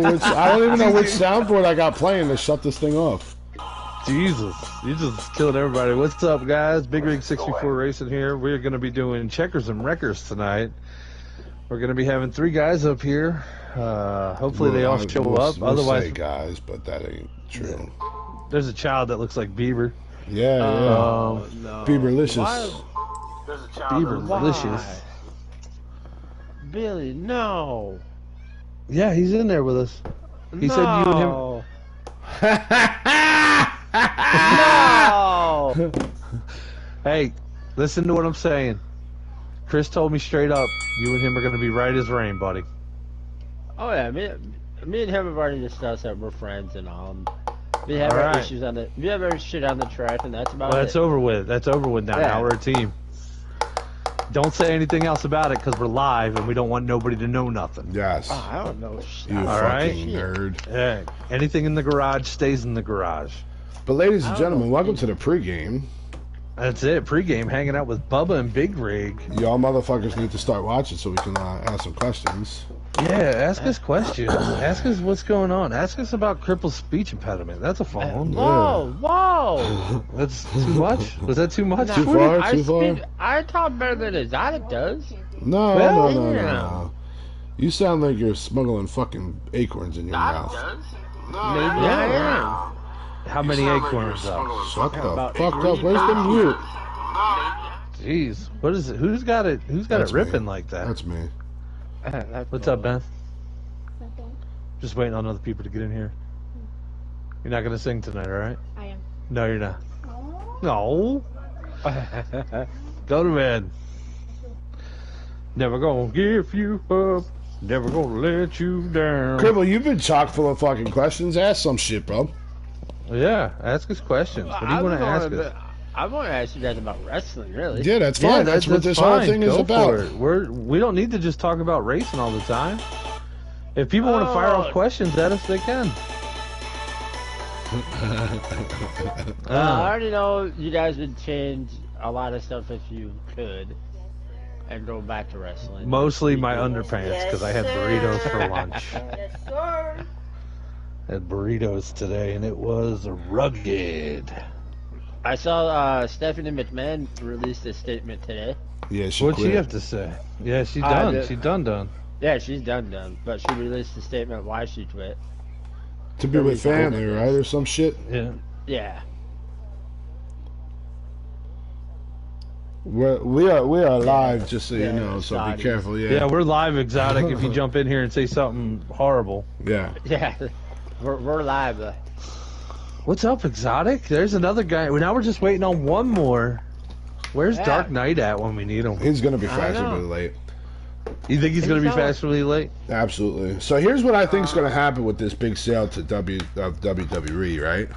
even know which soundboard I got playing to shut this thing off. Jesus, you just killed everybody. What's up, guys? Big Rig 64 Racing here. We're going to be doing checkers and wreckers tonight. We're going to be having 3 guys up here. Hopefully they all show up. We'll Otherwise, say guys, but that ain't true. There's a child that looks like Bieber. Yeah, no. Bieberlicious. There's a child. Bieberlicious. Billy, no. Yeah, he's in there with us. He said you and him. No. Hey, listen to what I'm saying. Chris told me straight up, you and him are going to be right as rain, buddy. Oh yeah, me and him have already discussed that we're friends and all. We have our issues on the. We have our shit on the track, and that's about it. Well, that's over with. That's over with now. Yeah. Now we're a team. Don't say anything else about it because we're live and we don't want nobody to know nothing. Yes. Oh, I don't know shit. You fucking nerd. Yeah. Anything in the garage stays in the garage. But ladies and gentlemen, welcome to the pregame. That's it. Pre-game, hanging out with Bubba and Big Rig. Y'all motherfuckers need to start watching so we can ask some questions. Yeah, ask us questions. Ask us what's going on. Ask us about crippled speech impediment. That's a phone. Whoa. That's too much? Was that too much? Too far? Too far? I talk better than Exotic does. No. You sound like you're smuggling fucking acorns in your mouth. Maybe I am. How many acorns though? Shut the fuck up. Where's the mute? Jeez, what is it? Who's got it? Who's got it ripping like that? That's me. What's up, Ben? Just waiting on other people to get in here. You're not gonna sing tonight, all right? I am. No, you're not. No. Go to bed. Never gonna give you up. Never gonna let you down. Cribble, you've been chock full of fucking questions. Ask some shit, bro. Yeah, ask us questions. What do you want to ask us? I want to ask you guys about wrestling, really. Yeah, that's fine. That's what this whole thing is about. We don't need to just talk about racing all the time. If people want to fire off questions at us, they can. I already know you guys would change a lot of stuff if you could, and go back to wrestling. Mostly my underpants because I had burritos for lunch. Yes, sir. Had burritos today, and it was rugged. I saw Stephanie McMahon released a statement today. Yeah, What'd she have to say? Yeah, she's done. She's done. Yeah, she's done. But she released a statement why she quit. To be with family, right, or some shit. Yeah. Yeah. We are live, just so you know. So be careful. Yeah, we're live, Exotic. If you jump in here and say something horrible. Yeah. Yeah. We're live. What's up, Exotic? There's another guy. Now we're just waiting on one more. Where's Dark Knight at when we need him? He's gonna be fashionably late. You think he's gonna be fashionably late? Absolutely. So here's what I think is gonna happen with this big sale to WWE, right?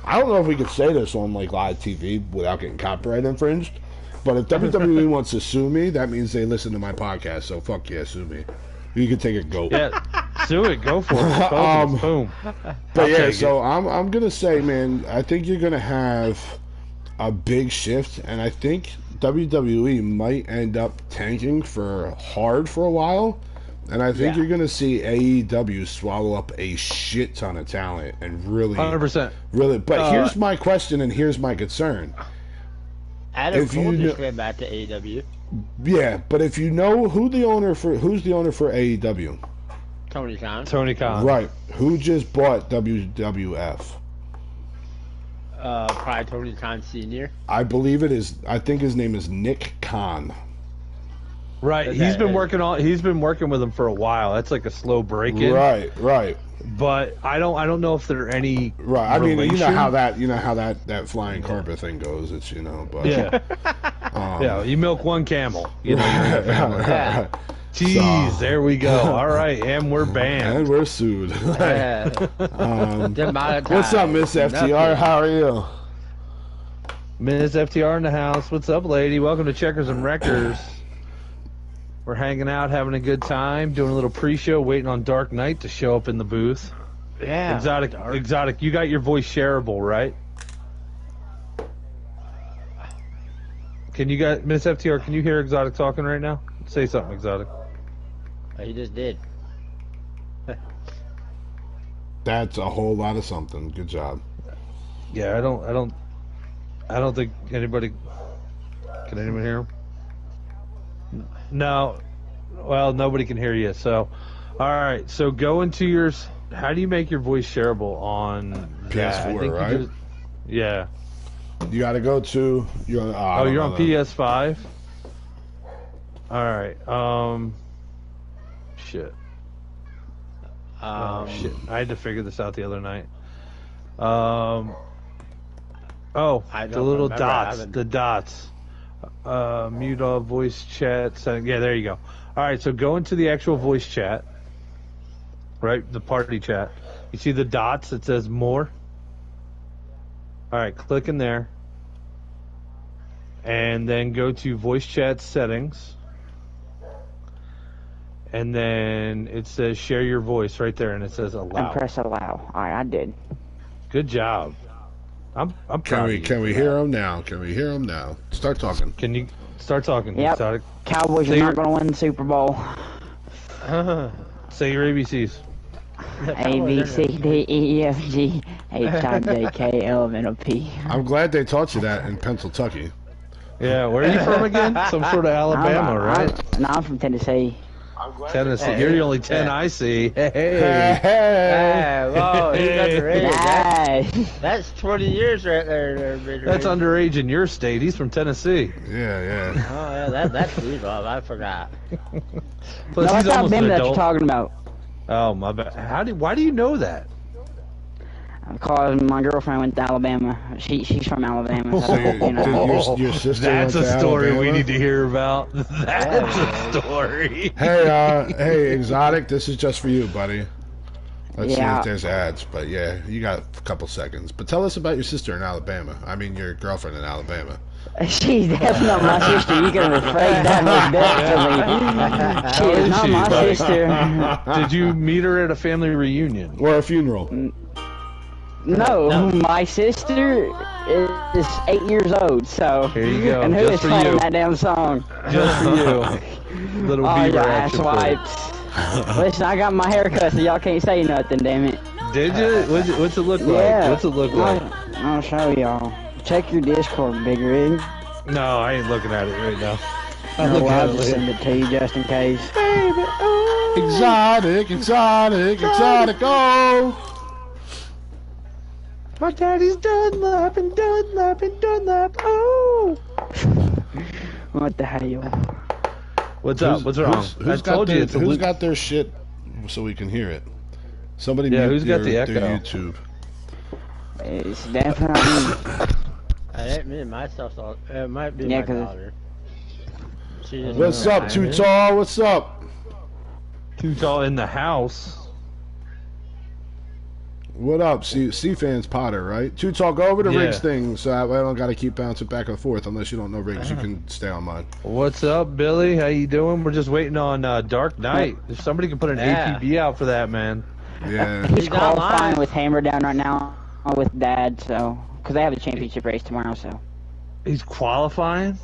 I don't know if we could say this on like live TV without getting copyright infringed, but if WWE wants to sue me, that means they listen to my podcast. So fuck yeah, sue me. You can take a goat. Yeah, sue it. Go for it. Boom. But yeah, so I'm gonna say, man, I think you're gonna have a big shift, and I think WWE might end up tanking for a while, and I think you're gonna see AEW swallow up a shit ton of talent and really, 100%. Really. But here's my question, and here's my concern. Adam Cole just went back to AEW. Yeah, but if you know who's the owner for AEW? Tony Khan. Tony Khan. Right. Who just bought WWF? Probably Tony Khan Sr. I believe it is. I think his name is Nick Khan. Right. He's been working with him for a while. That's like a slow break-in. Right. But I don't know if there are any. Right. I mean, you know how that flying carpet thing goes. It's but yeah. You milk one camel. You know. You're in a family. Jeez, there we go. All right, and we're banned. And we're sued. What's up, Miss FTR? Nothing. How are you? Miss FTR in the house. What's up, lady? Welcome to Checkers and Wreckers. We're hanging out, having a good time, doing a little pre-show, waiting on Dark Knight to show up in the booth. Yeah. Exotic, you got your voice shareable, right? Can you guys, Miss FTR, can you hear Exotic talking right now? Say something, Exotic. He just did. That's a whole lot of something. Good job. Yeah, I don't think anybody. Can anyone hear him? No. Well, nobody can hear you. So, all right. So go into your. How do you make your voice shareable on PS4? Right? Yeah. You got to go to. You're on PS5. All right. Shit. Shit. I had to figure this out the other night. The little dots. The dots. Mute all voice chat setting. Yeah, there you go. All right, so go into the actual voice chat, right? The party chat. You see the dots that says more? All right, click in there. And then go to voice chat settings. And then it says share your voice right there, and it says allow. And press allow. All right, I did. Good job. I'm proud of you. Can we hear him now? Can we hear him now? Start talking. Can you start talking? Yep. Cowboys are not going to win the Super Bowl. Say your ABCs. A, B, C, D, E, F, G, H, I, J, K, L, M, N, O, P. I'm glad they taught you that in Pennsylvania. Yeah, where are you from again? Some sort of Alabama, right? No, I'm from Tennessee. Tennessee. Hey, you're the only 10 I see. Hey, whoa, he's underage. Nice. That's 20 years right there, Big That's underage in your state. He's from Tennessee. Yeah. Oh, yeah, that's legal. I forgot. Plus, no, he's that's almost an that adult. you're talking about. Oh, my bad. Why do you know that? Because my girlfriend went to Alabama. She's from Alabama. So, your sister that's went a to story Alabama? we need to hear about. That's a story. Hey, Exotic, this is just for you, buddy. Let's see Yeah. if there's ads, but yeah, you got a couple seconds. But tell us about your sister in Alabama. I mean, your girlfriend in Alabama. She's definitely not my sister. You can rephrase that most definitely. She is not my sister. Did you meet her at a family reunion? Or a funeral? No, my sister is 8 years old, so. Here you go. And who Just is for playing you. that damn song? Just for you. Little Oh, beaver your action for you. asswipes. Listen, I got my hair cut, so y'all can't say nothing, damn it. Did you? What's it look like? Yeah. What's it look like? I'll show y'all. Check your Discord, Big Rig. No, I ain't looking at it right now. I'll just send it to you just in case. Exotic, oh! My daddy's Dunlap, oh! What the hell? What's up? What's wrong? Who's got their shit so we can hear it? Somebody who's got the echo? Their YouTube. It's definitely. I didn't mean myself. It might be my daughter. What's up, Too Tall? What's up? Too Tall in the house. What up, C-Fans Potter, right? Too Tall, go over to Riggs thing, so I don't got to keep bouncing back and forth. Unless you don't know Riggs, you can stay on mine. What's up, Billy? How you doing? We're just waiting on Dark Knight. If somebody can put an APB out for that, man. Yeah. He's qualifying with Hammer Down right now with Dad, so because they have a championship race tomorrow, so. He's qualifying?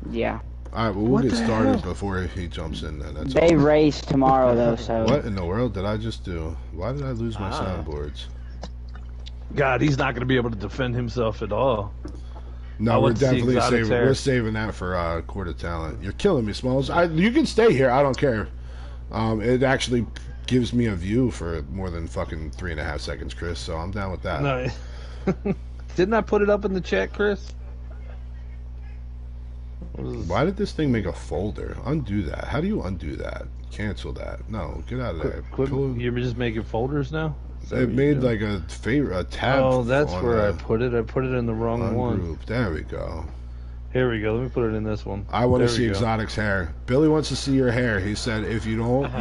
Yeah. All right, well, we'll get started before he jumps in then. That's they all. race tomorrow, though, so. What in the world did I just do? Why did I lose my soundboards? God, he's not going to be able to defend himself at all. No, we're definitely saving that for Court of Talent. You're killing me, Smalls. You can stay here. I don't care. It actually gives me a view for more than fucking 3.5 seconds, Chris, so I'm down with that. No. Didn't I put it up in the chat, Chris? Why did this thing make a folder? Undo that. How do you undo that? Cancel that. No, get out of there. You're just making folders now? It made like a tab. Oh, that's where I put it. I put it in the wrong one. There we go. Here we go. Let me put it in this one. I want to see Exotic's hair. Billy wants to see your hair. He said if you don't,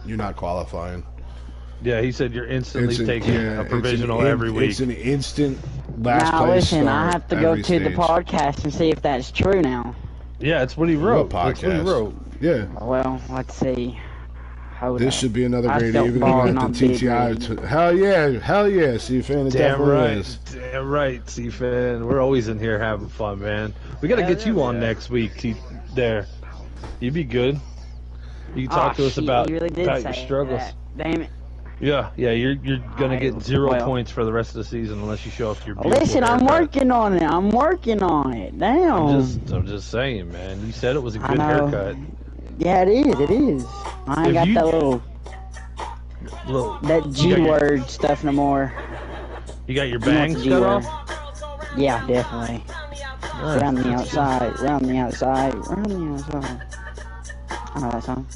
you're not qualifying. Yeah, he said you're instantly taking a provisional every week. It's an instant last now, place listen, start I have to go to stage. the podcast and see if that's true now. Yeah, it's what he wrote. That's what he wrote. Yeah. Well, let's see. This should be another great evening at the TTI. Hell yeah, C-Fan. Damn right, C-Fan. We're always in here having fun, man. We got to get you on next week, there. You'd be good. You can talk to us about your struggles. Damn it. Yeah, you're gonna get 0 points for the rest of the season unless you show off your beautiful Listen, I'm haircut. working on it. I'm working on it. Damn. I'm just saying, man. You said it was a good haircut. Yeah, it is. It is. I ain't got that that G word stuff no more. You got your bangs cut off? Yeah, definitely. Nice. Round the outside, round the outside, round the outside. I know that song.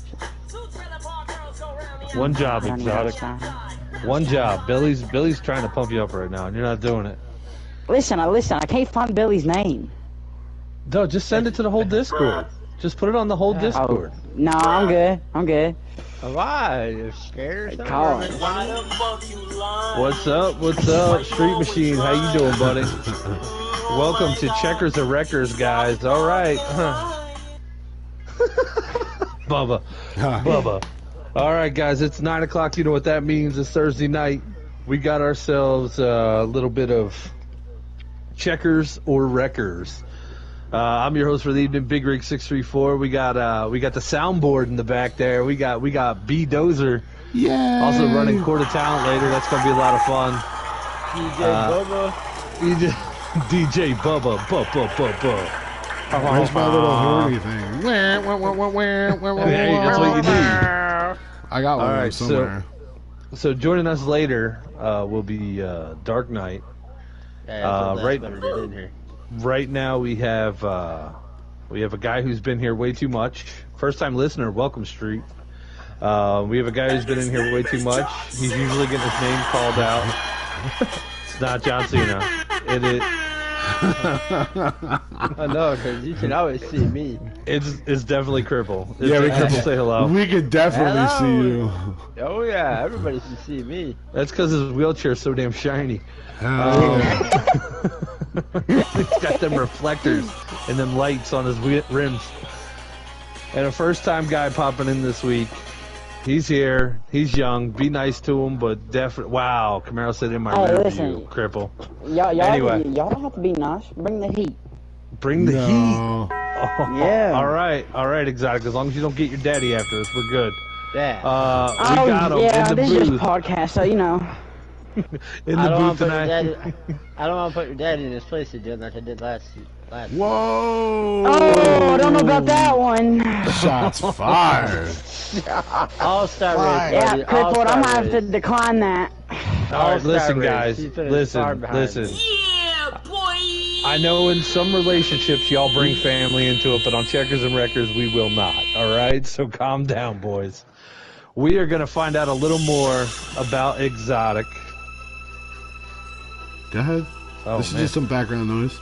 One job, Exotic. One job. Billy's trying to pump you up right now, and you're not doing it. Listen. I can't find Billy's name. No, just send it to the whole Discord. Just put it on the whole Discord. No, I'm good. Why? You're scared or something? What's up? Street Machine, how you doing, buddy? Welcome to Checkers and Wreckers, guys. All right. Bubba. All right, guys, it's 9 o'clock. You know what that means. It's Thursday night. We got ourselves a little bit of Checkers or Wreckers. I'm your host for the evening, Big Rig 634. We got the soundboard in the back there. We got B Dozer. Yeah. Also running Court of Talent later. That's gonna be a lot of fun. DJ Bubba. Where's my little horny thing? Hey, that's what you need. I got one somewhere. So joining us later will be Dark Knight. Right now we have a guy who's been here way too much. First time listener, welcome Street. We have a guy who's been in here way too much. He's usually getting his name called out. It's not John Cena. It is. I know, because you can always see me. It's definitely Cripple. Cripple. Say hello. We could definitely see you. Oh yeah, everybody can see me. That's because his wheelchair's so damn shiny. He's got them reflectors and them lights on his rims. And a first-time guy popping in this week. He's here. He's young. Be nice to him, but definitely. Wow, Camaro said in my rear view, Cripple. Y'all don't have to be nice. Bring the heat. Bring the heat. Oh, yeah. All right, Exotic. As long as you don't get your daddy after us, we're good. Yeah. We got him in the this booth. is just podcast, so you know. In the booth tonight. I don't want to put your daddy in his place again like I did last week. Whoa! Oh, I don't know about that one. Shots fired. All-star race. Yeah, Cripple, I'm gonna have to decline that. All right, listen, guys. Listen. Yeah, boy. I know in some relationships y'all bring family into it, but on Checkers and Wreckers we will not. All right, so calm down, boys. We are gonna find out a little more about Exotic. Go ahead. Oh, this is man. just some background noise.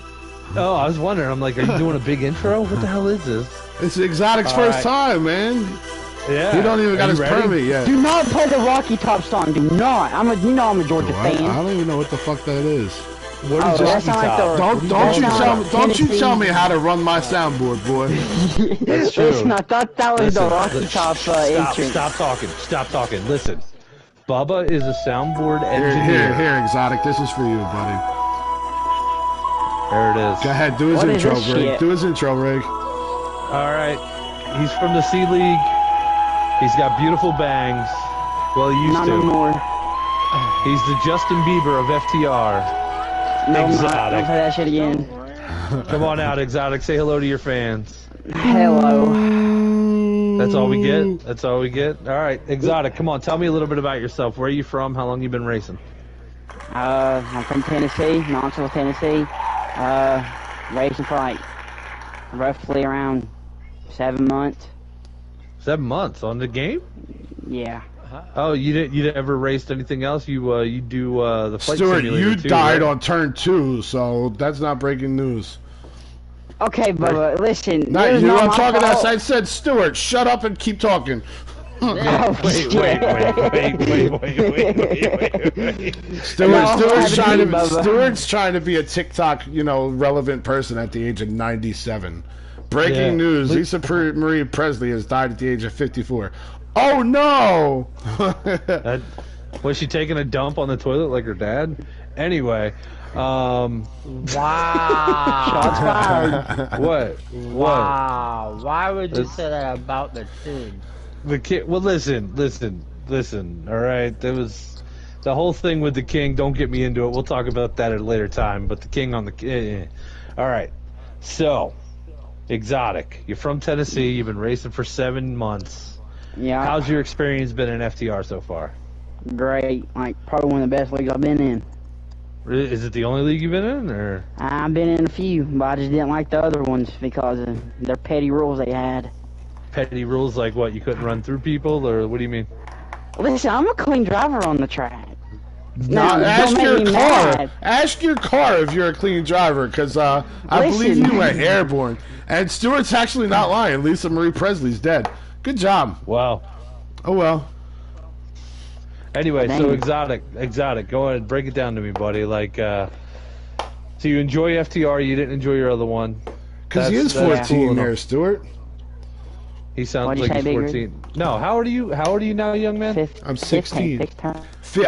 Oh, I was wondering. I'm like, are you doing a big intro? What the hell is this? It's Exotic's first time, man. Yeah. He don't even got his ready? permit yet. Do not play the Rocky Top song. Do not. I'm a Georgia fan. I don't even know what the fuck that is. What is that's not like the, Don't you tell me how to run my soundboard, boy. That's true. Listen, I thought that was the Rocky Top entrance. Stop talking. Listen. Bubba is a soundboard engineer. Here, Exotic. This is for you, buddy. There it is. Go ahead, do his intro, Rig. Do his intro, Rig. All right. He's from the C League. He's got beautiful bangs. Well, he used Not to. no more. He's the Justin Bieber of FTR. No, Exotic. don't play that shit again. Come on out, Exotic. Say hello to your fans. Hello. That's all we get? That's all we get? All right, Exotic, come on. Tell me a little bit about yourself. Where are you from? How long you been racing? I'm from Tennessee, Knoxville, Tennessee. Racing for like roughly around 7 months. 7 months on the game? Yeah. Oh, you didn't ever raced anything else? You do the flight Stuart, simulator you too, died right? on turn 2, so that's not breaking news. Okay, Bubba, listen. Not you. I'm talking fault. I said, Stuart, shut up and keep talking. Oh, Wait. Stuart's trying to be a TikTok, relevant person at the age of 97. Breaking news: Lisa Marie Presley has died at the age of 54. Oh no! Was she taking a dump on the toilet like her dad? Anyway, Wow. Shots fired. what? Wow. Why would you say that about the team? The kid. Well, listen. listen, all right? There was the whole thing with the King. Don't get me into it. We'll talk about that at a later time. But the King on the all right. So, Exotic, you're from Tennessee. You've been racing for 7 months. Yeah. How's your experience been in FTR so far? Great. Like, probably one of the best leagues I've been in. Is it the only league you've been in, or? I've been in a few, but I just didn't like the other ones because of their petty rules they had. Petty rules like what? You couldn't run through people, or what do you mean? Listen, I'm a clean driver on the track. Now, ask your car. Ask your car if you're a clean driver, because I believe you went airborne. And Stewart's actually not lying. Lisa Marie Presley's dead. Good job. Wow. Oh well. Anyway, so exotic. Go ahead, break it down to me, buddy. Like, so you enjoy FTR? You didn't enjoy your other one? Because he is 14 there, Stewart. He sounds like he's 14. No, how old are you? How old are you now, young man? I'm 16.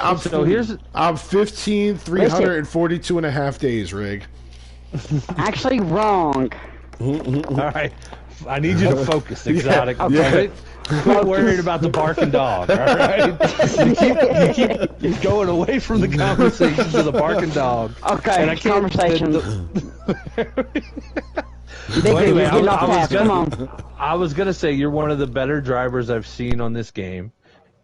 I'm 15, 342 and a half days, Rig. Actually wrong. All right. I need you to focus, Exotic. Yeah. Okay. Quit worrying about the barking dog, all right? You keep going away from the conversation to the barking dog. Okay, and conversation. Anyway, I was gonna say you're one of the better drivers I've seen on this game.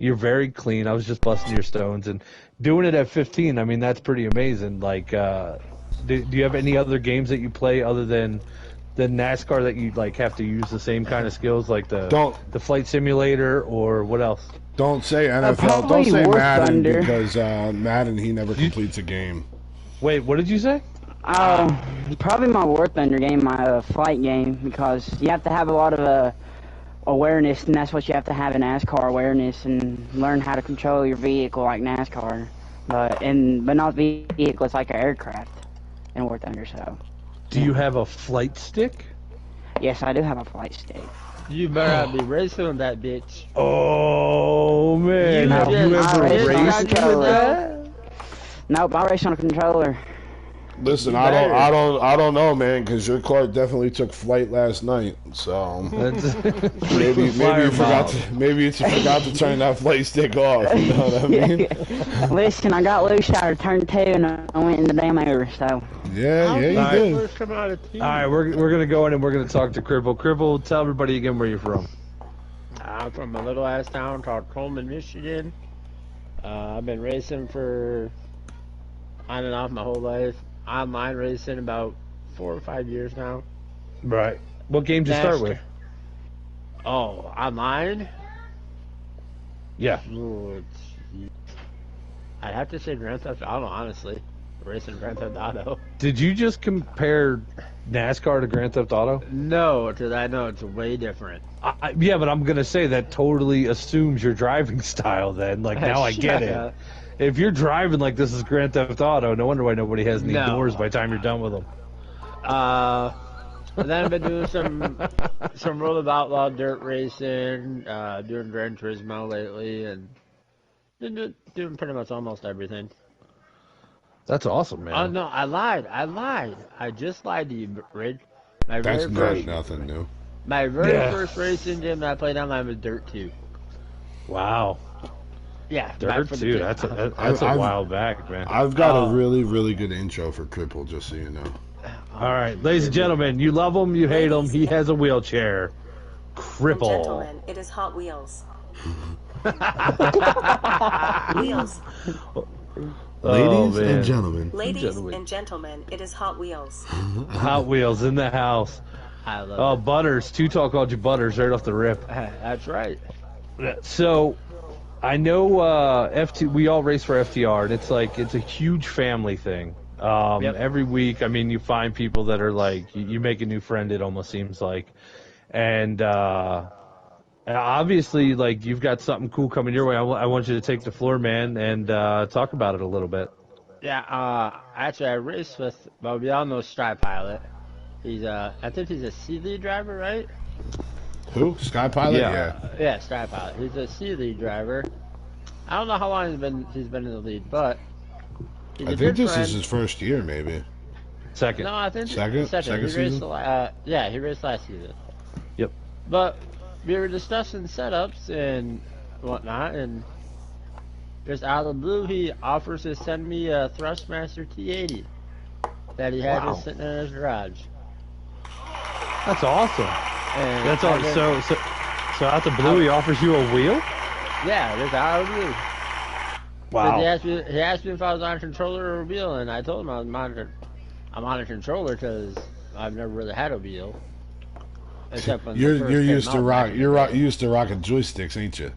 You're very clean. I was just busting your stones and doing it at 15. I mean, that's pretty amazing. Like, do you have any other games that you play other than NASCAR that you like have to use the same kind of skills, like the flight simulator, or what else? Don't say NFL. Don't say Madden because Madden he never completes a game. Wait, what did you say? Probably my War Thunder game, my flight game, because you have to have a lot of awareness, and that's what you have to have in NASCAR, awareness, and learn how to control your vehicle like NASCAR, but not vehicle, it's like an aircraft in War Thunder. So. Do you have a flight stick? Yes, I do have a flight stick. You better be racing with that bitch. Oh man, have you ever raced with that? Nope, I race on a controller. Listen, I don't know, man, because your car definitely took flight last night. So maybe you forgot to turn that flight stick off. You know what I mean? Listen, I got loose out of turn 2 and I went in the damn air. So yeah, you did. All right, we're gonna go in and we're gonna talk to Cribble. Cribble, tell everybody again where you're from. I'm from a little ass town called Coleman, Michigan. I've been racing for on and off my whole life. Online racing about 4 or 5 years now. Right. What game did you start with? Oh, online? Yeah. Ooh, I'd have to say Grand Theft Auto, honestly. Racing Grand Theft Auto. Did you just compare NASCAR to Grand Theft Auto? No, because I know it's way different. Yeah, but I'm going to say that totally assumes your driving style then. Like, now I get it. If you're driving like this is Grand Theft Auto, no wonder why nobody has any doors by the time you're done with them. And then I've been doing some Roll of Outlaw dirt racing, doing Gran Turismo lately, and been doing pretty much almost everything. That's awesome, man. Oh, no, I lied. I just lied to you, Ridge. That's nothing new. My very first racing game that I played online was Dirt 2. Wow. Yeah, Dirt 2. That's a while back, man. I've got a really, really good intro for Cripple, just so you know. All right, ladies and gentlemen, you love him, you hate him. He has a wheelchair. Cripple. Gentlemen, it is Hot Wheels. Wheels. Ladies and gentlemen. Ladies and gentlemen, it is Hot Wheels. Hot Wheels in the house. I love it. Butters. Too Tall called you Butters right off the rip. That's right. So, I know we all race for FTR, and it's a huge family thing. Every week, I mean, you find people that are like, you make a new friend, it almost seems like. And obviously, like, you've got something cool coming your way. I want you to take the floor, man, and talk about it a little bit. Yeah, actually, I raced with, well, we all know Stripe Pilot. I think he's a C-Lead driver, right? Who? Sky Pilot? Yeah, Stripe Pilot. He's a C-Lead driver. I don't know how long he's been in the lead, but I think this is his first year, maybe. Second. No, I think second he season. He raced last season. Yep. But we were discussing setups and whatnot, and just out of the blue, he offers to send me a Thrustmaster T80 that he had just sitting in his garage. That's awesome. And That's all. So out the blue, he offers you a wheel? Yeah, just out of the blue. Wow. He asked me if I was on a controller or a wheel, and I told him I'm on a controller because I've never really had a wheel. Except when you're used to used to rocking joysticks, ain't you?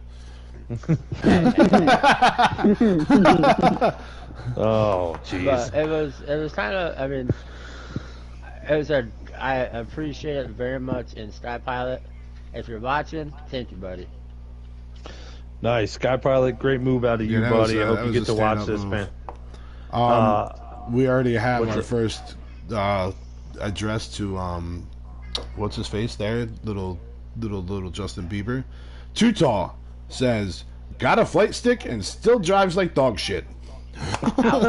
Oh, jeez. But it was kind of, I mean, I appreciate it very much in Sky Pilot. If you're watching, thank you, buddy. Nice. Sky Pilot, great move out of you, buddy. I hope you get to watch this, man. We already have our first address to what's his face there, little Justin Bieber. Too Tall says, got a flight stick and still drives like dog shit. Alright.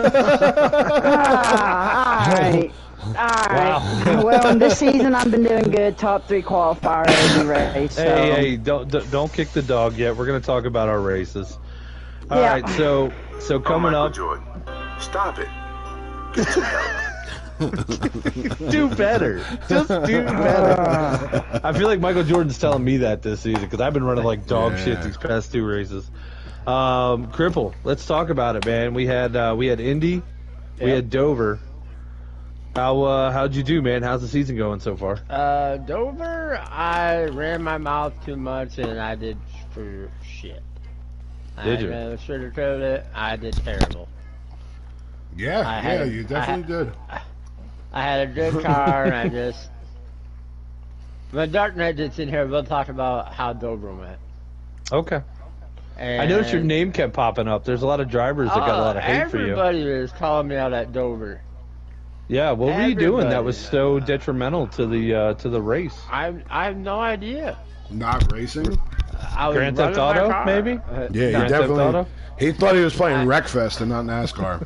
Wow. Well, this season I've been doing good. Top 3 qualifier every race. So. Hey, don't kick the dog yet. We're gonna talk about our races. All right. So coming up. Jordan, stop it. Do better. Just do better. I feel like Michael Jordan's telling me that this season because I've been running like dog shit these past 2 races. Cripple, let's talk about it, man. We had Indy, we had Dover. How'd you do, man? How's the season going so far? Dover, I ran my mouth too much and I did for shit. Did you? I should have told it. I did terrible. Yeah, you definitely did. I had a good car and I just. When Dark Knight gets in here, we'll talk about how Dover went. Okay. And I noticed your name kept popping up. There's a lot of drivers that got a lot of hate for you. Everybody was calling me out at Dover. Yeah, what were you doing that was so detrimental to the race? I have no idea. Not racing? Grand Theft Auto, maybe? Yeah, he definitely. He thought he was playing Wreckfest and not NASCAR.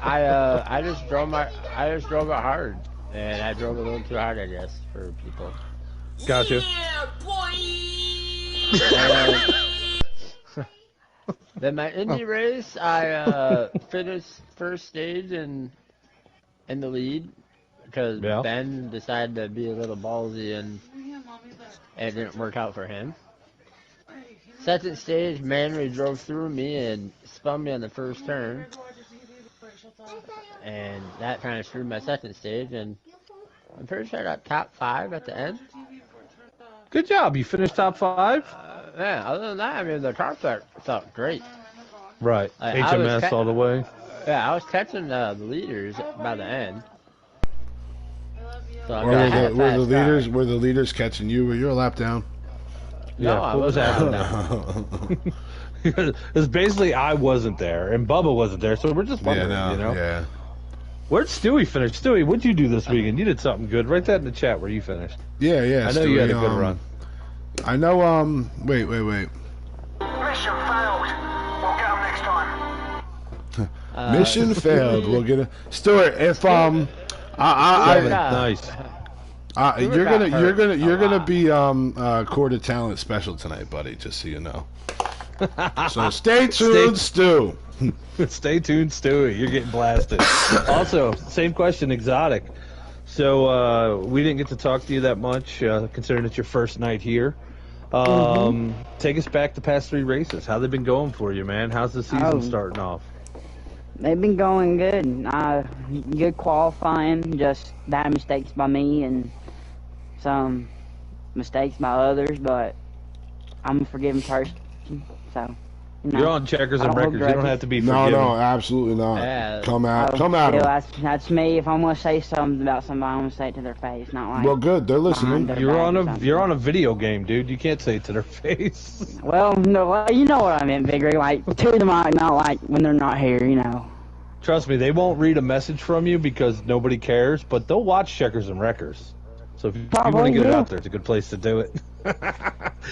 I just drove it hard, and I drove a little too hard, I guess, for people. Gotcha. Yeah, boy! Then my Indy race, I finished first stage in the lead because Ben decided to be a little ballsy and it didn't work out for him. Second stage, Manry drove through me and spun me on the first turn, and that kind of screwed my second stage. And I'm pretty sure I got top 5 at the end. Good job. You finished top 5? Yeah, other than that, I mean, the car felt great. Right. HMS all the way. Yeah, I was catching the leaders by the end. So were the leaders catching you? Were you a lap down? Yeah, no, what was happening? Because basically I wasn't there and Bubba wasn't there, so we're just wondering, you know? Yeah. Where'd Stewie finish? Stewie, what'd you do this weekend? You did something good. Write that in the chat where you finished. Yeah. I know Stewie, you had a good run. I know, wait. Mission failed. We'll get them next time. Mission failed. We'll get it. Stuart, if nice. you're gonna be Court of Talent special tonight, buddy. Just so you know. So stay tuned, Stu. Stay tuned, Stewie. You're getting blasted. Also, same question, Exotic. So we didn't get to talk to you that much, considering it's your first night here. Take us back the past 3 races. How they been going for you, man? How's the season starting off? They've been going good. Good qualifying, just bad mistakes by me and some mistakes by others, but I'm a forgiving person, so. You're on Checkers and Records. You don't have to be forgiven. No, absolutely not. Yeah. Come at them. That's me. If I'm gonna say something about somebody, I'm gonna say it to their face, not like. Well, good. They're listening. You're on a video game, dude. You can't say it to their face. Well, no, you know what I meant, Big Rig. Like to the mic, not like when they're not here, you know. Trust me, they won't read a message from you because nobody cares, but they'll watch Checkers and Wreckers. So if you want to get it out there, it's a good place to do it.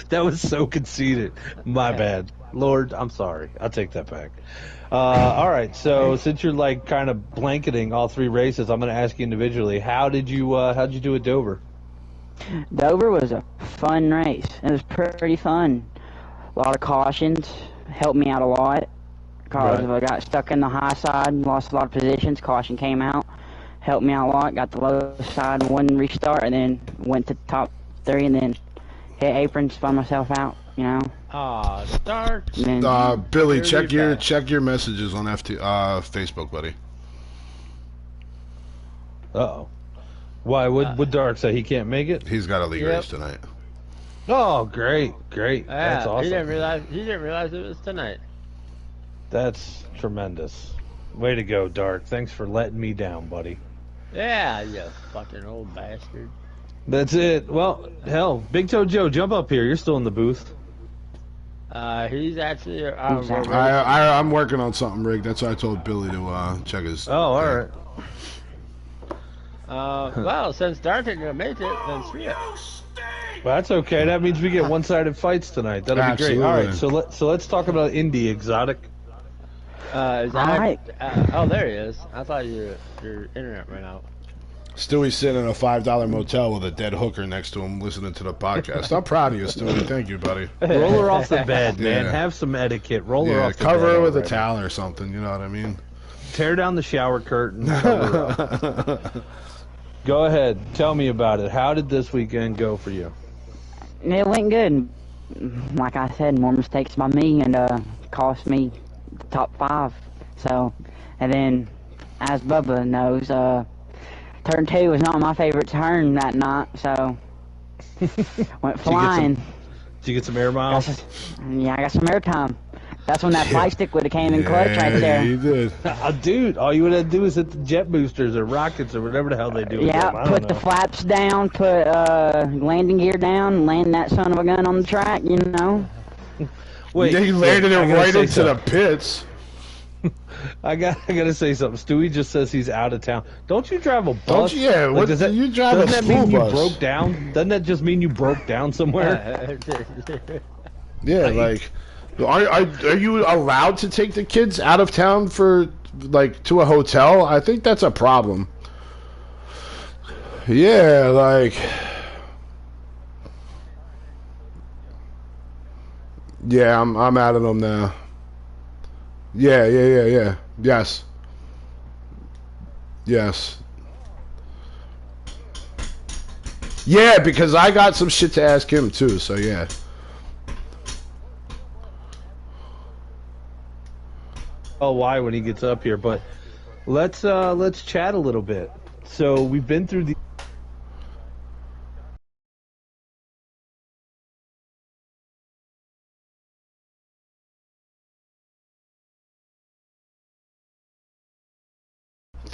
That was so conceited. My bad. Lord, I'm sorry. I'll take that back. All right, so since you're like kind of blanketing all 3 races, I'm going to ask you individually. How'd you do at Dover? Dover was a fun race. It was pretty fun. A lot of cautions. helped me out a lot. Because Right. I got stuck in the high side, lost a lot of positions, caution came out, helped me out a lot, got the low side, one restart, and then went to top 3, and then hit aprons, spun myself out, you know. Aw, Dark. And then, Billy, Dirty check your messages on Facebook, buddy. Uh-oh. Why would Dark say he can't make it? He's got a league Yep. race tonight. Oh, great. That's He awesome. didn't realize it was tonight. That's tremendous. Way to go, Dark. Thanks for letting me down, buddy. Yeah, you fucking old bastard. That's it. Well, hell, Big Toe Joe, jump up here. You're still in the booth. He's actually. I'm working on something, Rick. That's why I told Billy to check his. Oh, all right. Well, since Dark ain't gonna make it, then screw it. Well, that's okay. That means we get one-sided fights tonight. That'll be great. All right, so let's talk about Indy Exotic. Is that, Alright. oh, there he is. I thought your internet ran out. Stewie's sitting in a $5 motel with a dead hooker next to him, listening to the podcast. I'm proud of you, Stewie. Thank you, buddy. Roll her off the bed, man. Yeah. Have some etiquette. Roll her Yeah, off the cover bed her with a already. towel or something. You know what I mean? Tear down the shower curtain. Cover her up. Go ahead. Tell me about it. How did this weekend go for you? it went good. Like I said, more mistakes by me, and cost me the top 5. So, and then, as Bubba knows, turn 2 was not my favorite turn that night, so went flying. Did you get some air Got miles? some- yeah, I got some airtime. That's when that flight stick would have came in clutch right Yeah, there. you did. Dude, all you would have to do is hit the jet boosters or rockets or whatever the hell they do. with them. I Yeah, don't put the know. flaps down, put landing gear down, land that son of a gun on the track, you know. Wait, They landed it I gotta right say into the something. pits. I gotta say something. Stewie just says he's out of town. Don't you drive a bus? Don't you? Yeah, what- you drive a doesn't that school mean bus. you broke down? Doesn't that just mean you broke down somewhere? Yeah, like, are you allowed to take the kids out of town for, like, to a hotel? I think that's a problem. Yeah, like, yeah, I'm out of them now. Yeah. Yes. Yeah, because I got some shit to ask him too, so yeah. Oh, why when he gets up here? But let's chat a little bit. So we've been through the.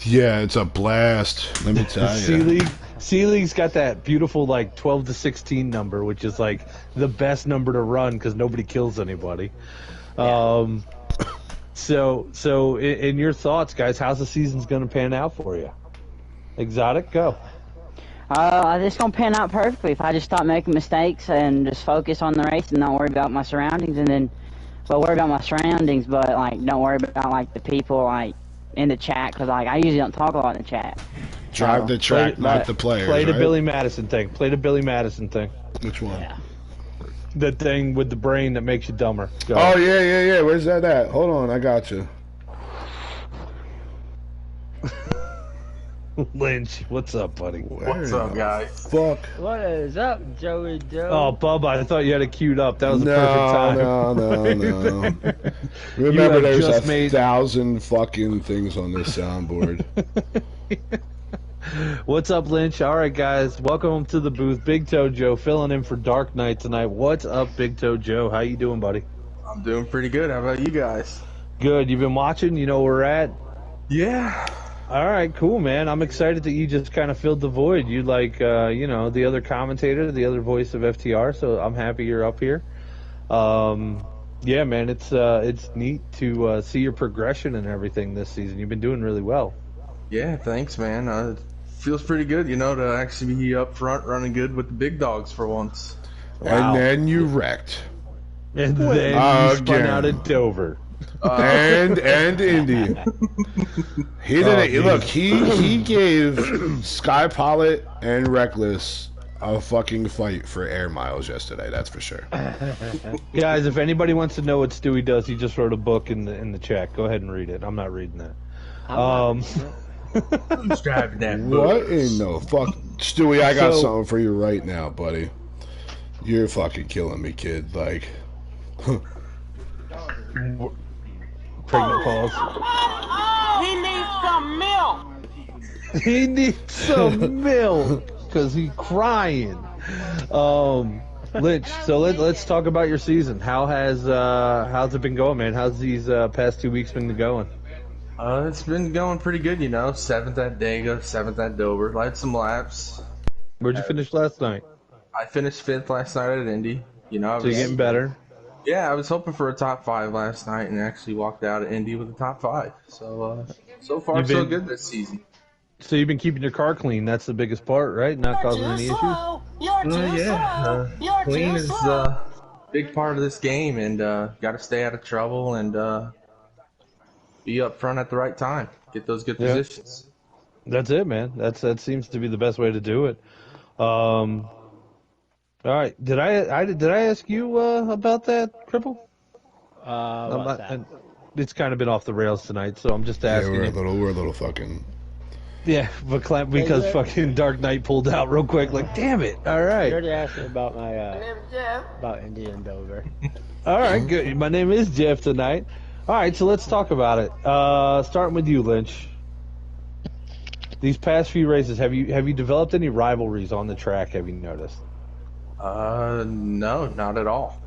Yeah, it's a blast. Let me tell you. C League's got that beautiful like 12 to 16 number, which is like the best number to run because nobody kills anybody. So in your thoughts, guys, how's the season's going to pan out for you? Exotic, go. It's gonna pan out perfectly if I just stop making mistakes and just focus on the race and not worry about my surroundings, and then, well, worry about my surroundings, but like don't worry about like the people like in the chat, because like I usually don't talk a lot in the chat. Drive the track, Play- not the players. Play the right? Billy Madison thing. Play the Billy Madison thing. Which one? Yeah. The thing with the brain that makes you dumber. Go. Oh yeah. Where's that at? Hold on, I got you. Lynch, what's up, buddy? What's up, guys? Fuck. What is up, Joey Joe? Oh, Bubba, I thought you had it queued up. That was the perfect time. No. Remember, have there's just 1,000 fucking things on this soundboard. What's up, Lynch? All right, guys, welcome to the booth. Big Toe Joe filling in for Dark Knight tonight. What's up, Big Toe Joe? How you doing, buddy? I'm doing pretty good. How about you guys? Good. You've been watching? You know where we're at? Yeah. All right, cool, man. I'm excited that you just kind of filled the void. You like, the other commentator, the other voice of FTR. So I'm happy you're up here. Yeah, man, it's neat to see your progression and everything this season. You've been doing really well. Yeah, thanks, man. It feels pretty good, to actually be up front running good with the big dogs for once. Wow. And then you wrecked. And then you spun Again. out at Dover. And Indy. He didn't geez. look. He gave Sky Pilot and Reckless a fucking fight for air miles yesterday. That's for sure. Guys, if anybody wants to know what Stewie does, he just wrote a book in the chat. Go ahead and read it. I'm not reading that. Who's driving that book? What in the fuck, Stewie? I got something for you right now, buddy. You're fucking killing me, kid. Like, pregnant pause. He needs some milk. He needs some milk because he's crying. Lynch, so let's talk about your season. How's it been going, man? How's these past 2 weeks been going? It's been going pretty good, you know. 7th at Daga, 7th at Dover. I had some laps. Where'd you finish last night? I finished 5th last night at Indy. You know, So you're getting better. Yeah, I was hoping for a top 5 last night and actually walked out at Indy with a top 5. So, so far so good this season. So you've been keeping your car clean. That's the biggest part, right? Not causing any issues? Clean is a big part of this game, and got to stay out of trouble and be up front at the right time. Get those good positions. That's it, man. That seems to be the best way to do it. All right. Did I ask you about that, Cripple? What's that? It's kind of been off the rails tonight, so I'm just asking. we're a little fucking. Yeah, but because fucking Dark Knight pulled out real quick, like, damn it. All right. You already asked me about my about Indy and Dover. All right, good. My name is Jeff tonight. All right, so let's talk about it. Starting with you, Lynch. These past few races, have you developed any rivalries on the track? Have you noticed? No, not at all.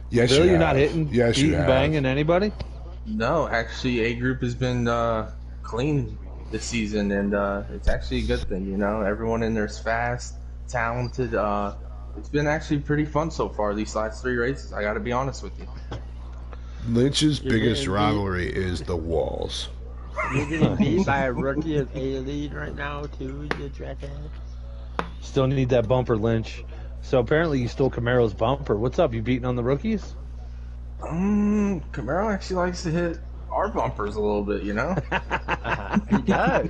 Yes, really? You're have. not hitting, yes, beating, banging anybody? No, actually, A Group has been clean this season, and it's actually a good thing. You know, everyone in there is fast, talented. It's been actually pretty fun so far these last 3 races. I got to be honest with you. Lynch's biggest rivalry is the walls. You're getting beat by a rookie of A-Lead right now, too, you trackhead. Still need that bumper, Lynch. So apparently you stole Camaro's bumper. What's up? You beating on the rookies? Camaro actually likes to hit our bumpers a little bit, you know? He does.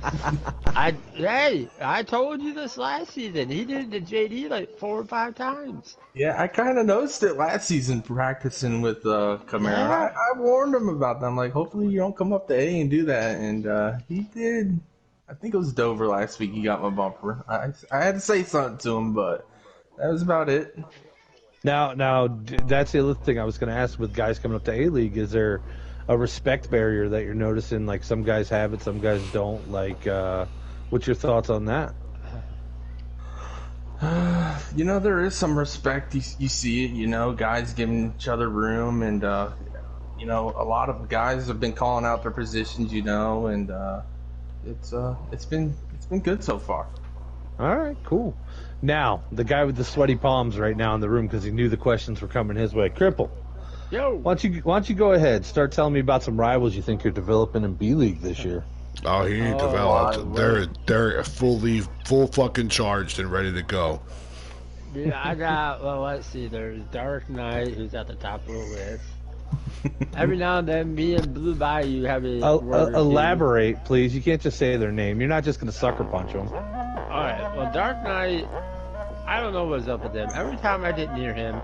I told you this last season. He did it to JD like 4 or 5 times. Yeah, I kind of noticed it last season practicing with Camaro. Yeah. I warned him about that. I'm like, hopefully you don't come up to A and do that. And he did. I think it was Dover last week he got my bumper. I had to say something to him, but that was about it. Now, that's the other thing I was going to ask with guys coming up to A-League. Is there a respect barrier that you're noticing? Like, some guys have it, some guys don't. Like, what's your thoughts on that? You know, there is some respect. You see it, you know, guys giving each other room. And, you know, a lot of guys have been calling out their positions, you know, and it's been good so far. All right, cool. Now, the guy with the sweaty palms right now in the room because he knew the questions were coming his way. Cripple. Yo. Why don't you go ahead? Start telling me about some rivals you think you're developing in B-League this year. Oh, he developed. They're full fucking charged and ready to go. Yeah, I got, well, let's see. There's Dark Knight, who's at the top of the list. Every now and then, me and Blue Bayou have a elaborate, please. You can't just say their name. You're not just going to sucker punch them. All right. Well, Dark Knight, I don't know what's up with him. Every time I get near him,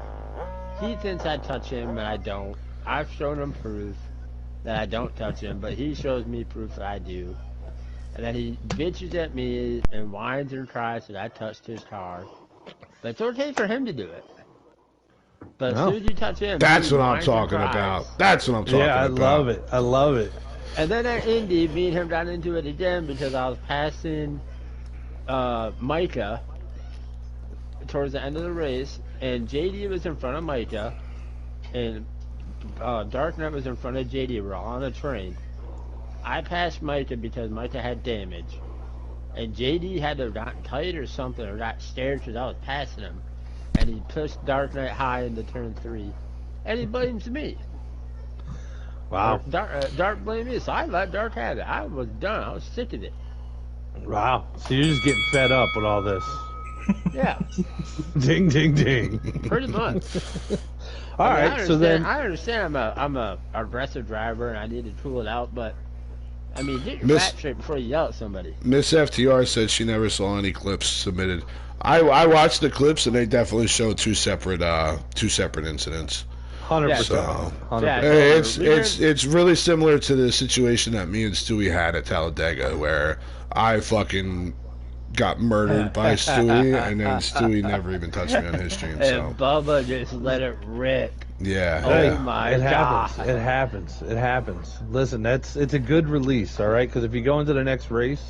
he thinks I touch him, but I don't. I've shown him proof that I don't touch him, but he shows me proof that I do. And then he bitches at me and whines and cries that I touched his car. But it's okay for him to do it. But as soon as you touch him, that's what I'm talking about. That's what I'm talking about. Yeah, I love it. I love it. And then at Indy, me and him got into it again because I was passing Micah towards the end of the race, and JD was in front of Micah, and Dark Knight was in front of JD. We're all on a train. I passed Micah because Micah had damage, and JD had to have gotten tight or something, or got scared because I was passing him, and he pushed Dark Knight high into turn 3, and he blames me. Wow. Dark blamed me, so I let Dark have it. I was done. I was sick of it. Wow. So you're just getting fed up with all this. Yeah. Ding, ding, ding. Pretty much. All right. So then I understand I'm a aggressive driver and I need to tool it out, but I mean, get your Miss- facts straight before you yell at somebody. Miss FTR said she never saw any clips submitted. I watched the clips and they definitely show two separate incidents. 100%. So, 100%. it's really similar to the situation that me and Stewie had at Talladega, where I fucking got murdered by Stewie, and then Stewie never even touched me on his stream. So And Bubba just let it rip. yeah, Oh yeah. my It god. happens. It happens. It happens. Listen, it's a good release, all right? Because if you go into the next race,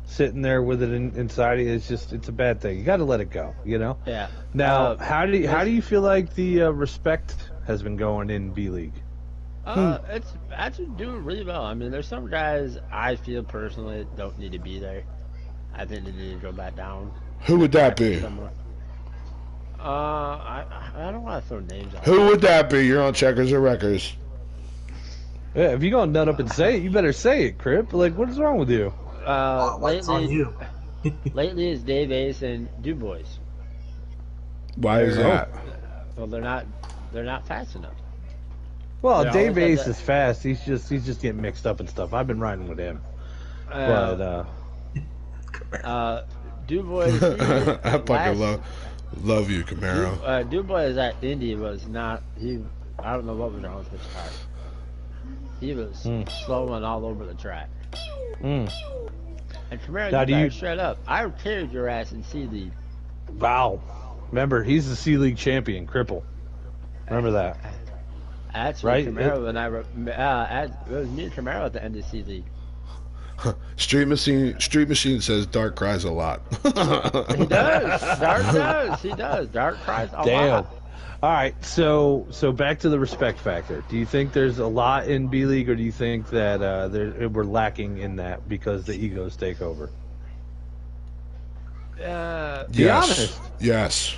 sitting there with it inside you, it's a bad thing. You got to let it go, you know. Yeah. Now, how do you feel like the respect has been going in B League? It's actually doing really well. I mean, there's some guys I feel personally don't need to be there. I think they need to go back down. Who would that be? Somewhere. I don't want to throw names out. Who would that be? You're on Checkers or Wreckers. Yeah, if you're gonna nut up and say it, you better say it, Crip. Like, what is wrong with you? What's on you? Lately, it's Dave Ace and Dubois. Why is that? Well, they're not fast enough. Well, They Dave always Ace have is fast. He's just getting mixed up and stuff. I've been riding with him, but Dubois. I fucking love you, Camaro. Dubois at Indy was not. I don't know what was wrong with his car. He was slowing all over the track. And Camaro, Now, you do better you- shut up. I carried your ass in C League. wow. Remember, he's the C League champion, Cripple. Remember that. Actually, Right, Camaro and it was me and Camaro at the end of C League. Street Machine says Dark cries a lot. He does. Dark does. He does. Dark cries a Damn. lot. All right, so back to the respect factor. Do you think there's a lot in B League, or do you think that we're lacking in that because the egos take over? Be honest. Yes.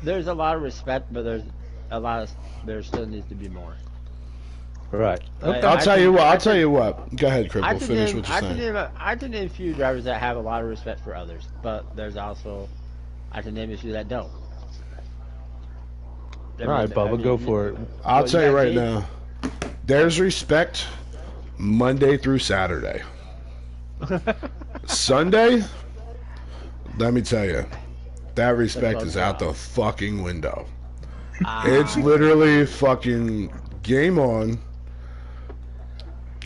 There's a lot of respect, but there still needs to be more. Right. Okay. I'll tell you what. Go ahead, Cripple. Finish what you're I saying. can name a few drivers that have a lot of respect for others, but there's also I can name a few that don't. All right, Bubba, go for it. I'll Well, tell you got right Jake. now. There's respect Monday through Saturday. Sunday, let me tell you, that respect is out the fucking window. It's literally fucking game on.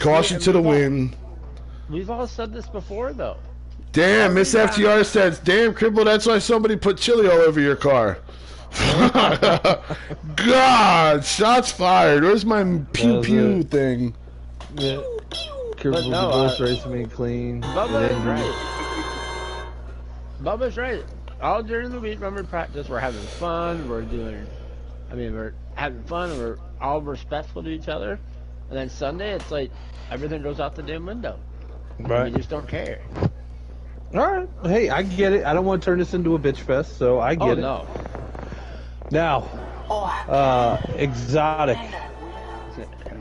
Caution to the wind. We've all said this before, though. Damn, Miss FTR says, damn, Cripple, that's why somebody put chili all over your car. God, shots fired. Where's my pew pew thing? Yeah. Cripple no, divorce race me clean. Bubba is right. Bubba's right. All during the week when we practice, we're having fun. We're having fun. We're all respectful to each other. And then Sunday, it's like everything goes out the damn window. Right. We just don't care. All right. Hey, I get it. I don't want to turn this into a bitch fest, so I get it. No. Now, Exotic.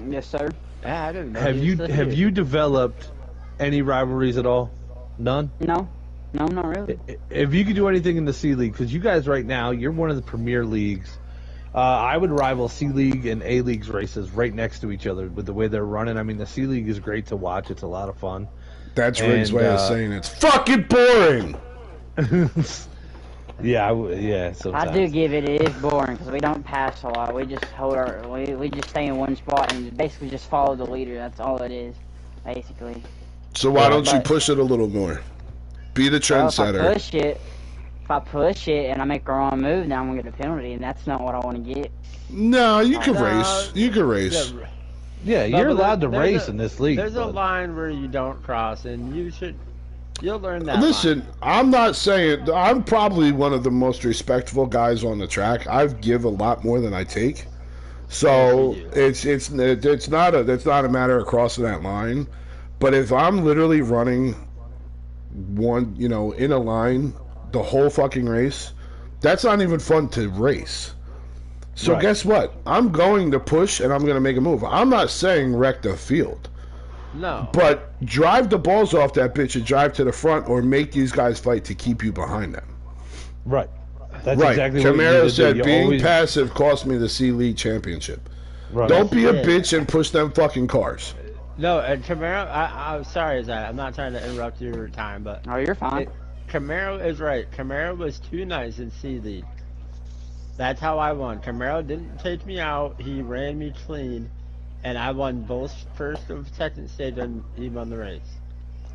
Yes, sir. Yeah, I didn't know. Have you developed any rivalries at all? None? No, not really. If you could do anything in the C League, because you guys right now, you're one of the premier leagues. I would rival C League and A League's races right next to each other with the way they're running. I mean, the C League is great to watch. It's a lot of fun. That's Rig's way of saying it's fucking boring. Yeah, sometimes. I do give it is boring because we don't pass a lot. We just we just stay in one spot and basically just follow the leader. That's all it is, basically. So why don't you push it a little more? Be the trendsetter. If I push it and I make a wrong move, now I'm gonna get a penalty, and that's not what I want to get. No, you can race. You can race. Yeah, you're allowed to race in this league. There's a line where you don't cross, and you'll learn that. Listen, I'm not saying I'm probably one of the most respectful guys on the track. I give a lot more than I take, so it's not a matter of crossing that line. But if I'm literally running one, in a line the whole fucking race, that's not even fun to race. So guess what? I'm going to push and I'm going to make a move. I'm not saying wreck the field. No. But drive the balls off that bitch and drive to the front, or make these guys fight to keep you behind them. Right. That's right. exactly what Camaro you said, do. being passive cost me the C League championship. Right. Don't be a bitch and push them fucking cars. No, and Camaro, I'm sorry, Zach. I'm not trying to interrupt your time, but Oh, you're fine. Camaro is right. Camaro was too nice in C League. That's how I won. Camaro didn't take me out. He ran me clean, and I won both first and second stage, and he won the race.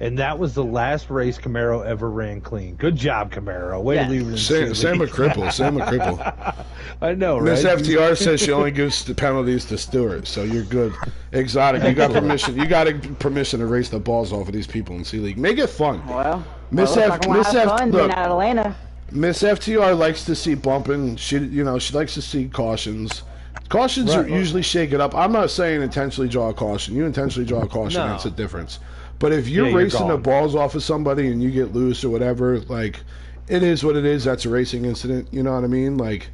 And that was the last race Camaro ever ran clean. Good job, Camaro. Way to leave it in Sam McCripple. Sam McCripple. I know, right? Miss FTR says she only gives the penalties to Stewart, so you're good. Exotic, you got permission. You got permission to race the balls off of these people in C League. Make it fun. Well, Miss looks F, like I'm gonna Miss have F, fun look, being out of Atlanta. Miss FTR likes to see bumping. She likes to see cautions. Cautions are usually shake it up. I'm not saying intentionally draw a caution. You intentionally draw a caution, that's the difference. But if you're racing the balls off of somebody and you get loose or whatever, like, it is what it is. That's a racing incident. You know what I mean? Like,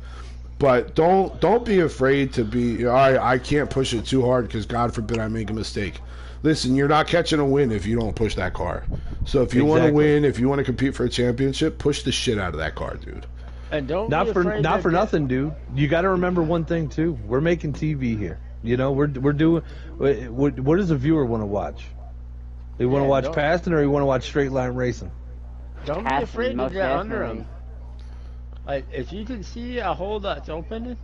but don't be afraid to be. All right, I can't push it too hard because God forbid I make a mistake. Listen, you're not catching a win if you don't push that car. So if you want to win, if you want to compete for a championship, push the shit out of that car, dude. And don't not be afraid for nothing, dude. You got to remember one thing too. We're making TV here. You know, we're doing. What does a viewer want to watch? They want to watch passing, or you want to watch straight line racing? Don't be afraid to get under them. Like, if you can see a hole that's open,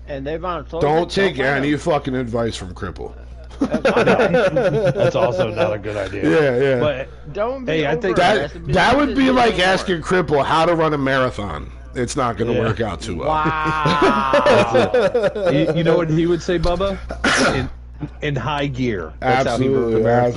and they want to close don't take any fucking advice from Cripple. That's also not a good idea. Yeah. But don't be I think that would be like asking Cripple how to run a marathon. It's not going to work out too well. Wow. you know what he would say, Bubba? In high gear. That's absolutely. Third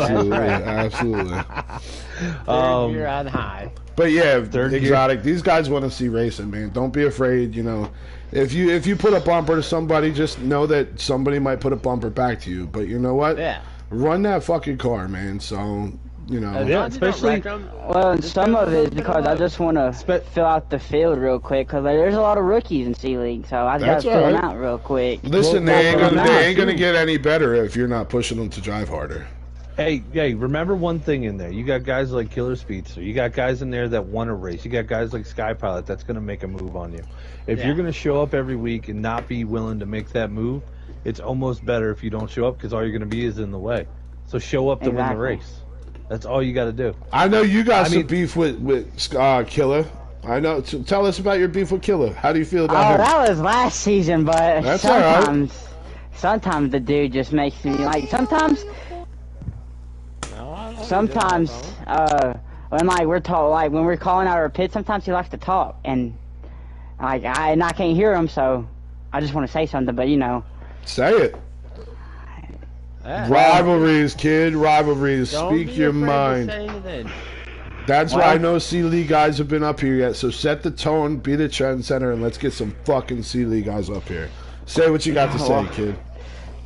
gear on high. But yeah, Exotic. These guys want to see racing, man. Don't be afraid. You know, if you put a bumper to somebody, just know that somebody might put a bumper back to you. But you know what? Yeah. Run that fucking car, man. So you know. Yeah, especially. Well, and some of it is because I just want to fill out the field real quick because there's a lot of rookies in C League, so I got to fill them out real quick. Listen, they ain't gonna get any better if you're not pushing them to drive harder. Hey, remember one thing in there. You got guys like Killer Speedster. You got guys in there that want to race. You got guys like Sky Pilot that's going to make a move on you. If you're going to show up every week and not be willing to make that move, it's almost better if you don't show up because all you're going to be is in the way. So show up to win the race. That's all you got to do. I know you got some beef with Killer. I know. Tell us about your beef with Killer. How do you feel about him? That was last season, but that's sometimes the dude just makes me like. Sometimes when when we're calling out our pit, sometimes he likes to talk, and I can't hear him, so I just want to say something, but you know. Say it. Rivalries, kid. Rivalries. Speak your mind. That's why no C League guys have been up here yet. So set the tone, be the trendsetter, and let's get some fucking C League guys up here. Say what you got to say, kid.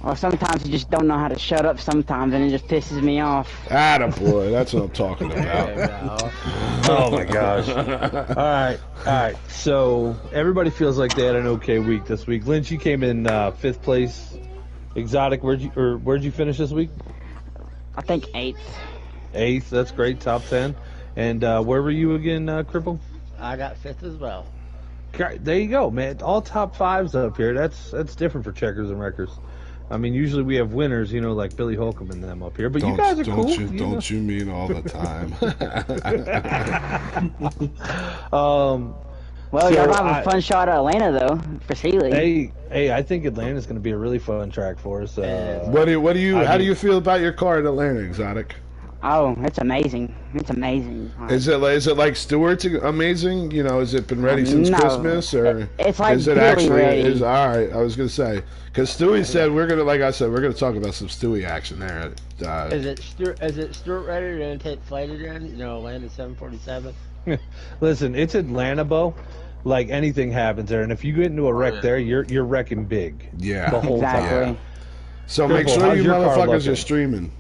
Well, sometimes you just don't know how to shut up sometimes, and it just pisses me off. Attaboy, that's what I'm talking about. Oh, my gosh. All right. So everybody feels like they had an okay week this week. Lynch, you came in 5th place. Exotic, where'd you finish this week? I think 8th. 8th, that's great. Top 10. And where were you again, Cripple? I got 5th as well. There you go, man. All top 5s up here. That's different for Checkers and Wreckers. I mean, usually we have winners, you know, like Billy Holcomb and them up here. But you guys are cool. Don't you mean all the time? Well, y'all have a fun shot at Atlanta, though, for C League. Hey, I think Atlanta's going to be a really fun track for us. How do you feel about your car at Atlanta, Exotic? Oh, it's amazing. It's amazing. Is it like Stewart's amazing? You know, has it been ready since Christmas, or it's like is it actually ready? All right, I was gonna say because Stewie said we're gonna talk about some Stewie action there. Is it Stewart ready? You're gonna take flight again? You know, Atlanta 747. Listen, it's Atlanta, Bo. Like anything happens there, and if you get into a wreck there, you're wrecking big. Yeah, the whole time. Yeah. So make sure you motherfuckers are streaming.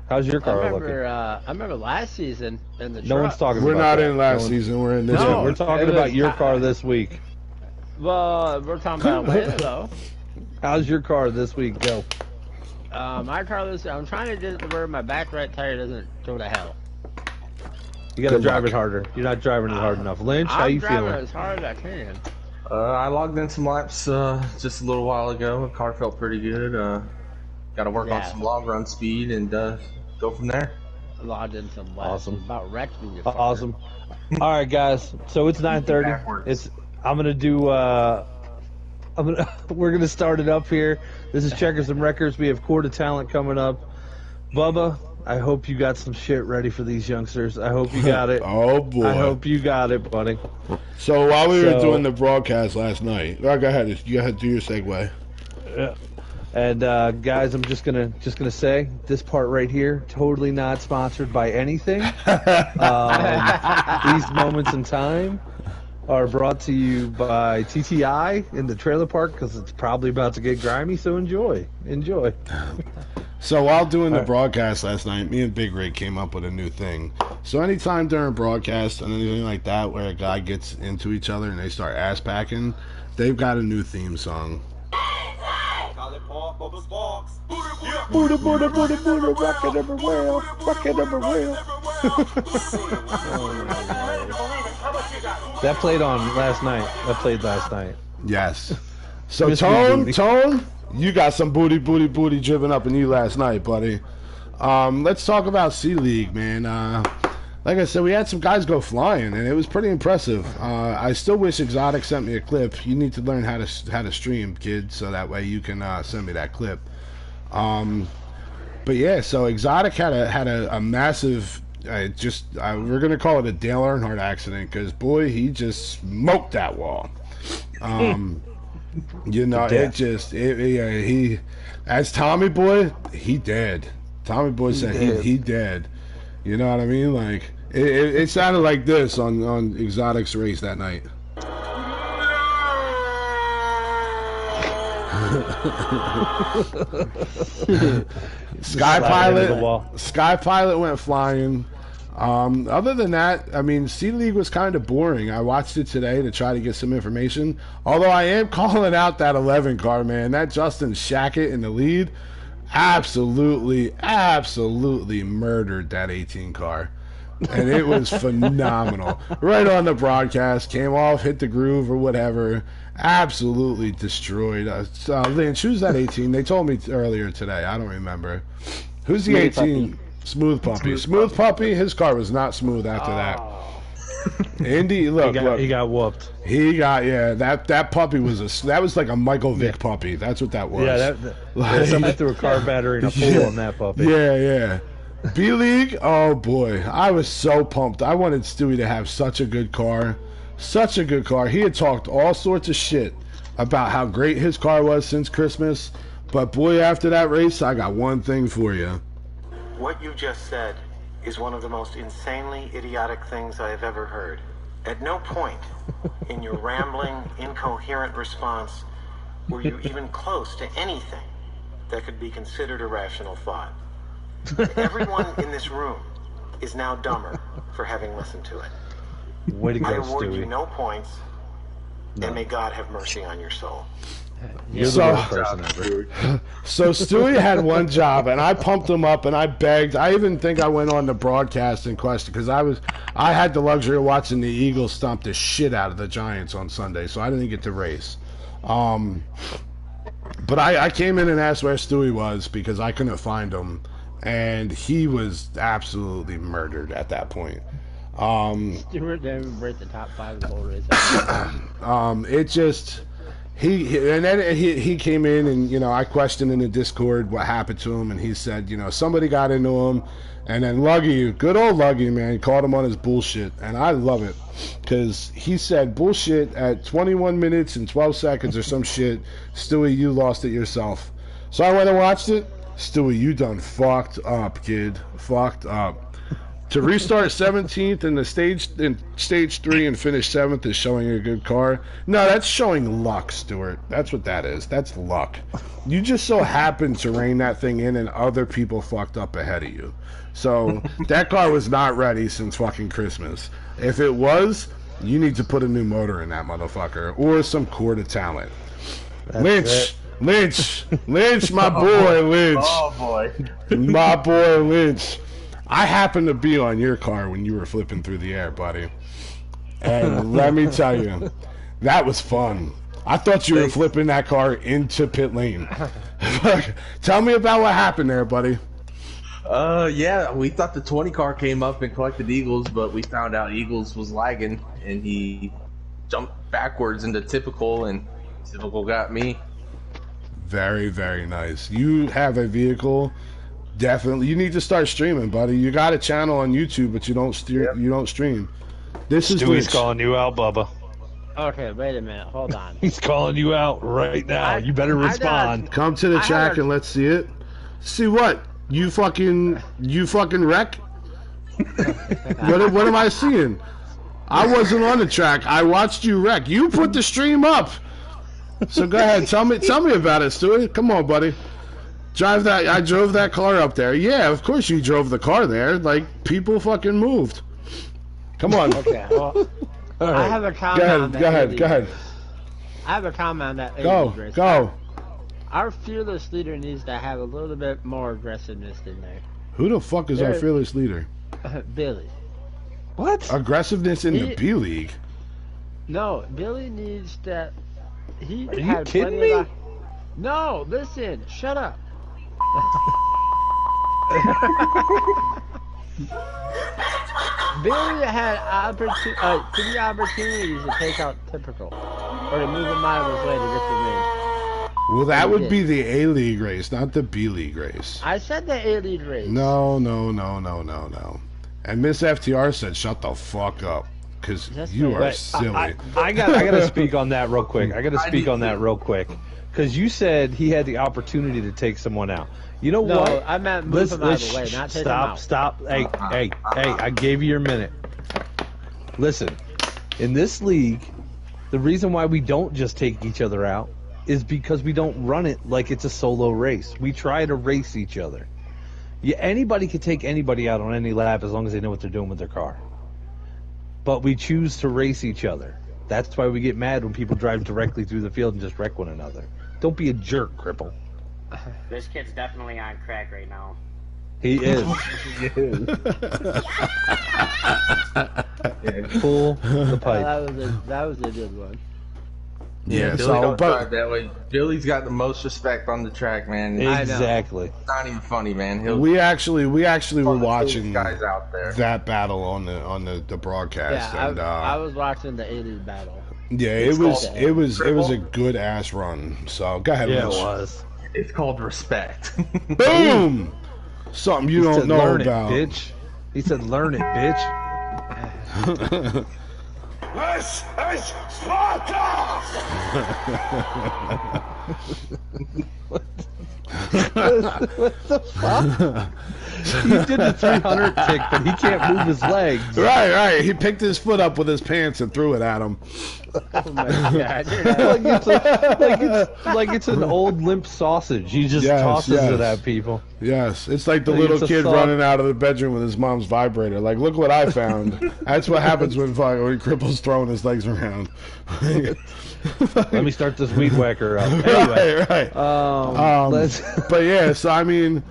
How's your car looking? I remember last season in the truck. No one's talking about that. We're not in last season. We're in this one. We're talking about your car this week. Well, we're talking about Atlanta, though. How's your car this week go? My car this week, I'm trying to get where my back right tire doesn't go to hell. You got to drive it harder. You're not driving it hard enough. Lynch, how you feeling? I'm driving as hard as I can. I logged in some laps just a little while ago. The car felt pretty good. got to work on some long run speed and go from there. Logged in some last. Awesome. About wrecked me. Awesome. All right, guys. So it's 9:30. I'm gonna do. We're gonna start it up here. This is Checkers and Wreckers. We have Court of Talent coming up. Bubba, I hope you got some shit ready for these youngsters. I hope you got it. Oh boy. I hope you got it, buddy. So while we were doing the broadcast last night, go ahead. You gotta do your segue. Yeah. And guys, I'm just gonna say this part right here, totally not sponsored by anything. These moments in time are brought to you by TTI in the trailer park because it's probably about to get grimy. So enjoy. So while doing the broadcast last night, me and Big Rig came up with a new thing. So anytime during broadcast and anything like that where a guy gets into each other and they start ass packing, they've got a new theme song. Buddha, Buddha, Buddha, Buddha, rockin' everywhere, rockin' everywhere. That played last night. Yes. So Tone, you got some booty driven up in you last night, buddy. Let's talk about C-League, man. Like I said, we had some guys go flying, and it was pretty impressive. I still wish Exotic sent me a clip. You need to learn how to stream, kid, so that way you can send me that clip. But yeah, so Exotic had a massive. We're gonna call it a Dale Earnhardt accident because boy, he just smoked that wall. You know, he as Tommy Boy, he dead. Tommy Boy said he dead. You know what I mean? Like it sounded like this on Exotic's race that night. Sky Pilot went flying. Other than that, I mean, C-League was kind of boring. I watched it today to try to get some information. Although I am calling out that 11 car, man. That Justin Shackett in the lead absolutely murdered that 18 car. And it was phenomenal. Right on the broadcast, came off, hit the groove or whatever. Absolutely destroyed. Lynch, who's that 18? They told me earlier today. I don't remember. Who's the 18? Smooth Puppy. Smooth Puppy, his car was not smooth after that. Indy, look, he got whooped. That puppy was that was like a Michael Vick puppy. That's what that was. Yeah, somebody threw a car battery in a pool on that puppy. Yeah. B-League, oh boy, I was so pumped. I wanted Stewie to have such a good car. Such a good car. He had talked all sorts of shit about how great his car was since Christmas. But boy, after that race, I got one thing for you. What you just said is one of the most insanely idiotic things I have ever heard. At no point in your rambling, incoherent response were you even close to anything that could be considered a rational thought. Everyone in this room is now dumber for having listened to it. Way to go, I award Stewie. you no points, and may God have mercy on your soul. You're the worst person ever. So Stewie had one job, and I pumped him up, and I begged. I even think I went on the broadcast in question because I had the luxury of watching the Eagles stomp the shit out of the Giants on Sunday, so I didn't get to race. But I came in and asked where Stewie was because I couldn't find him, and he was absolutely murdered at that point. Stewart didn't break the top 5 of the whole race. It just he came in and I questioned in the Discord what happened to him, and he said somebody got into him, and then Luggy, good old Luggy, man, caught him on his bullshit, and I love it because he said bullshit at 21 minutes and 12 seconds or some shit. Stewie, you lost it yourself. So I went and watched it. Stewie, you done fucked up, kid. Fucked up. To restart 17th in stage 3 and finish 7th is showing a good car. No, that's showing luck, Stuart. That's what that is. That's luck. You just so happened to rein that thing in, and other people fucked up ahead of you. So that car was not ready since fucking Christmas. If it was, you need to put a new motor in that motherfucker or some Court of Talent. Lynch, my boy, Lynch. Oh boy, my boy, Lynch. I happened to be on your car when you were flipping through the air, buddy. And let me tell you, that was fun. I thought you were flipping that car into pit lane. Tell me about what happened there, buddy. Yeah, we thought the 20 car came up and collected Eagles, but we found out Eagles was lagging, and he jumped backwards into typical, and typical got me. Very, very nice. You have a vehicle. Definitely, you need to start streaming, buddy. You got a channel on YouTube, but you don't You don't stream. This is Stewie's calling you out, Bubba. Okay, wait a minute. Hold on. He's calling you out right now. You better respond. Come to the track and let's see it. See what? You fucking wreck? What am I seeing? I wasn't on the track. I watched you wreck. You put the stream up. So go ahead. Tell me about it, Stewie. Come on, buddy. I drove that car up there. Yeah, of course you drove the car there. Like, people fucking moved. Come on. Okay, well, right. I have a comment. Go ahead. I have a comment on that. Go. Our fearless leader needs to have a little bit more aggressiveness in there. Who the fuck is our fearless leader? Billy. What? Aggressiveness in the B League? No, Billy needs to... Are you kidding me? No, listen. Shut up. Billy had three opportunities to take out typical, or to move him out of his way to get the win. Well, that would be the A League race, not the B League race. I said the A League race. No. And Miss FTR said, "Shut the fuck up," because you are silly. I gotta speak on that real quick. Because you said he had the opportunity to take someone out. You know what? No, I meant move him out of the way, not take him out. Stop. Hey, I gave you your minute. Listen, in this league, the reason why we don't just take each other out is because we don't run it like it's a solo race. We try to race each other. Anybody can take anybody out on any lap as long as they know what they're doing with their car. But we choose to race each other. That's why we get mad when people drive directly through the field and just wreck one another. Don't be a jerk, Cripple. This kid's definitely on crack right now. He is. Pull the pipe. That was a good one. Yeah, Billy so don't drive that way. Billy's got the most respect on the track, man. Exactly. It's not even funny, man. We actually were watching guys out there. that battle on the broadcast. Yeah, and I was watching the A-League battle. Yeah, it was a good ass run. So go ahead. Yeah, Mitch. it was. It's called respect. Boom. Something you don't know learn about. It, bitch. He said, "Learn it, bitch." This is Sparta! What the fuck? He did the 300 kick, but he can't move his legs. Right. He picked his foot up with his pants and threw it at him. Oh my God. like it's an old limp sausage. He just tosses it at people. Yes, it's like the little kid running out of the bedroom with his mom's vibrator. Like, look what I found. That's what happens when Cripple's throwing his legs around. Let me start this weed whacker up. Anyway, right. But yeah, so I mean,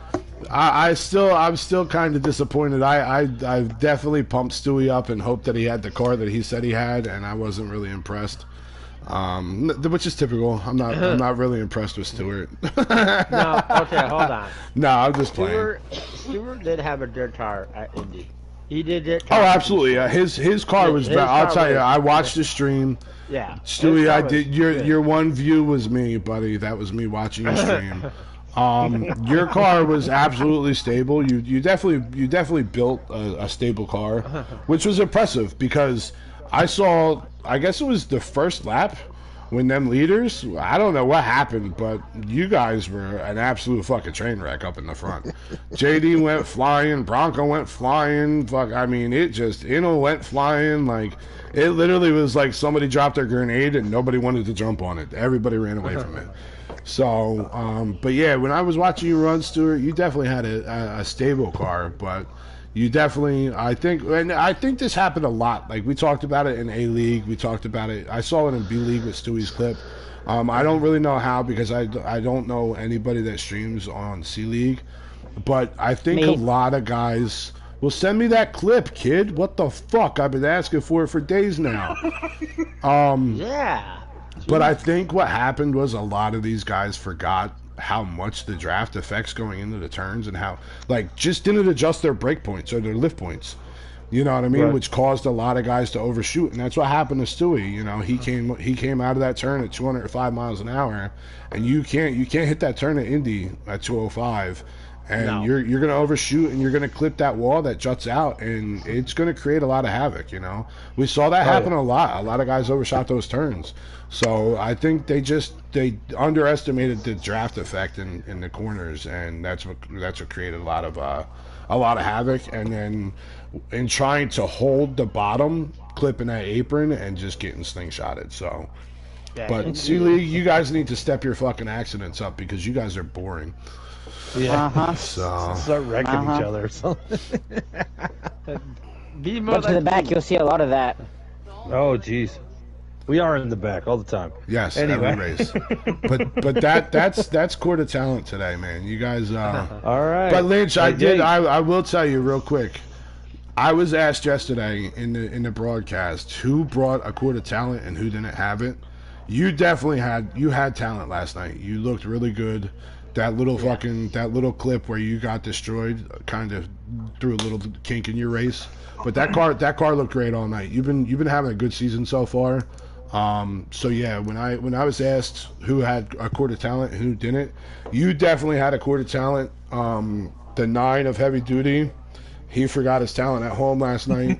I'm still kind of disappointed. I definitely pumped Stewie up and hoped that he had the car that he said he had, and I wasn't really impressed. Which is typical. I'm not really impressed with Stewart. No, okay, hold on. No, I'm just playing. Stewart did have a dirt car at Indy. He did it. Oh, absolutely. His car was bad. I'll tell you. I watched the stream. Yeah. Stewie, I did. Your one view was me, buddy. That was me watching your stream. Your car was absolutely stable. You definitely built a stable car, which was impressive because I saw. I guess it was the first lap when them leaders. I don't know what happened, but you guys were an absolute fucking train wreck up in the front. JD went flying. Bronco went flying. Fuck. I mean, Inno went flying. Like, it literally was like somebody dropped a grenade and nobody wanted to jump on it. Everybody ran away from it. So, but yeah, when I was watching you run, Stuart, you definitely had a stable car, but you definitely, I think this happened a lot. Like, we talked about it in A League, we talked about it, I saw it in B League with Stewie's clip. I don't really know how because I don't know anybody that streams on C League, but I think a lot of guys will send me that clip, kid. What the fuck? I've been asking for it for days now. Yeah. But I think what happened was a lot of these guys forgot how much the draft affects going into the turns and how like just didn't adjust their break points or their lift points. You know what I mean? Right. Which caused a lot of guys to overshoot, and that's what happened to Stewie. You know, he came out of that turn at 205 miles an hour, and you can't hit that turn at Indy at 205, and you're gonna overshoot and you're gonna clip that wall that juts out, and it's gonna create a lot of havoc. You know, we saw that happen a lot. A lot of guys overshot those turns, so I think they underestimated the draft effect in the corners, and that's what created a lot of havoc, and then in trying to hold the bottom, clipping that apron and just getting slingshotted. So, but C-League, you guys need to step your fucking accidents up because you guys are boring. Yeah. So start wrecking each other or something. Go to the back, you'll see a lot of that. Oh, jeez. We are in the back all the time. Yes, anyway. every race. but that's Court of Talent today, man. You guys. All right. But Lynch, I will tell you real quick. I was asked yesterday in the broadcast who brought a Court of Talent and who didn't have it. You definitely had talent last night. You looked really good. That little clip where you got destroyed kind of threw a little kink in your race. But that car looked great all night. You've been having a good season so far. So yeah, when I was asked who had a Court of Talent and who didn't, you definitely had a Court of Talent. The 9 of Heavy Duty, he forgot his talent at home last night.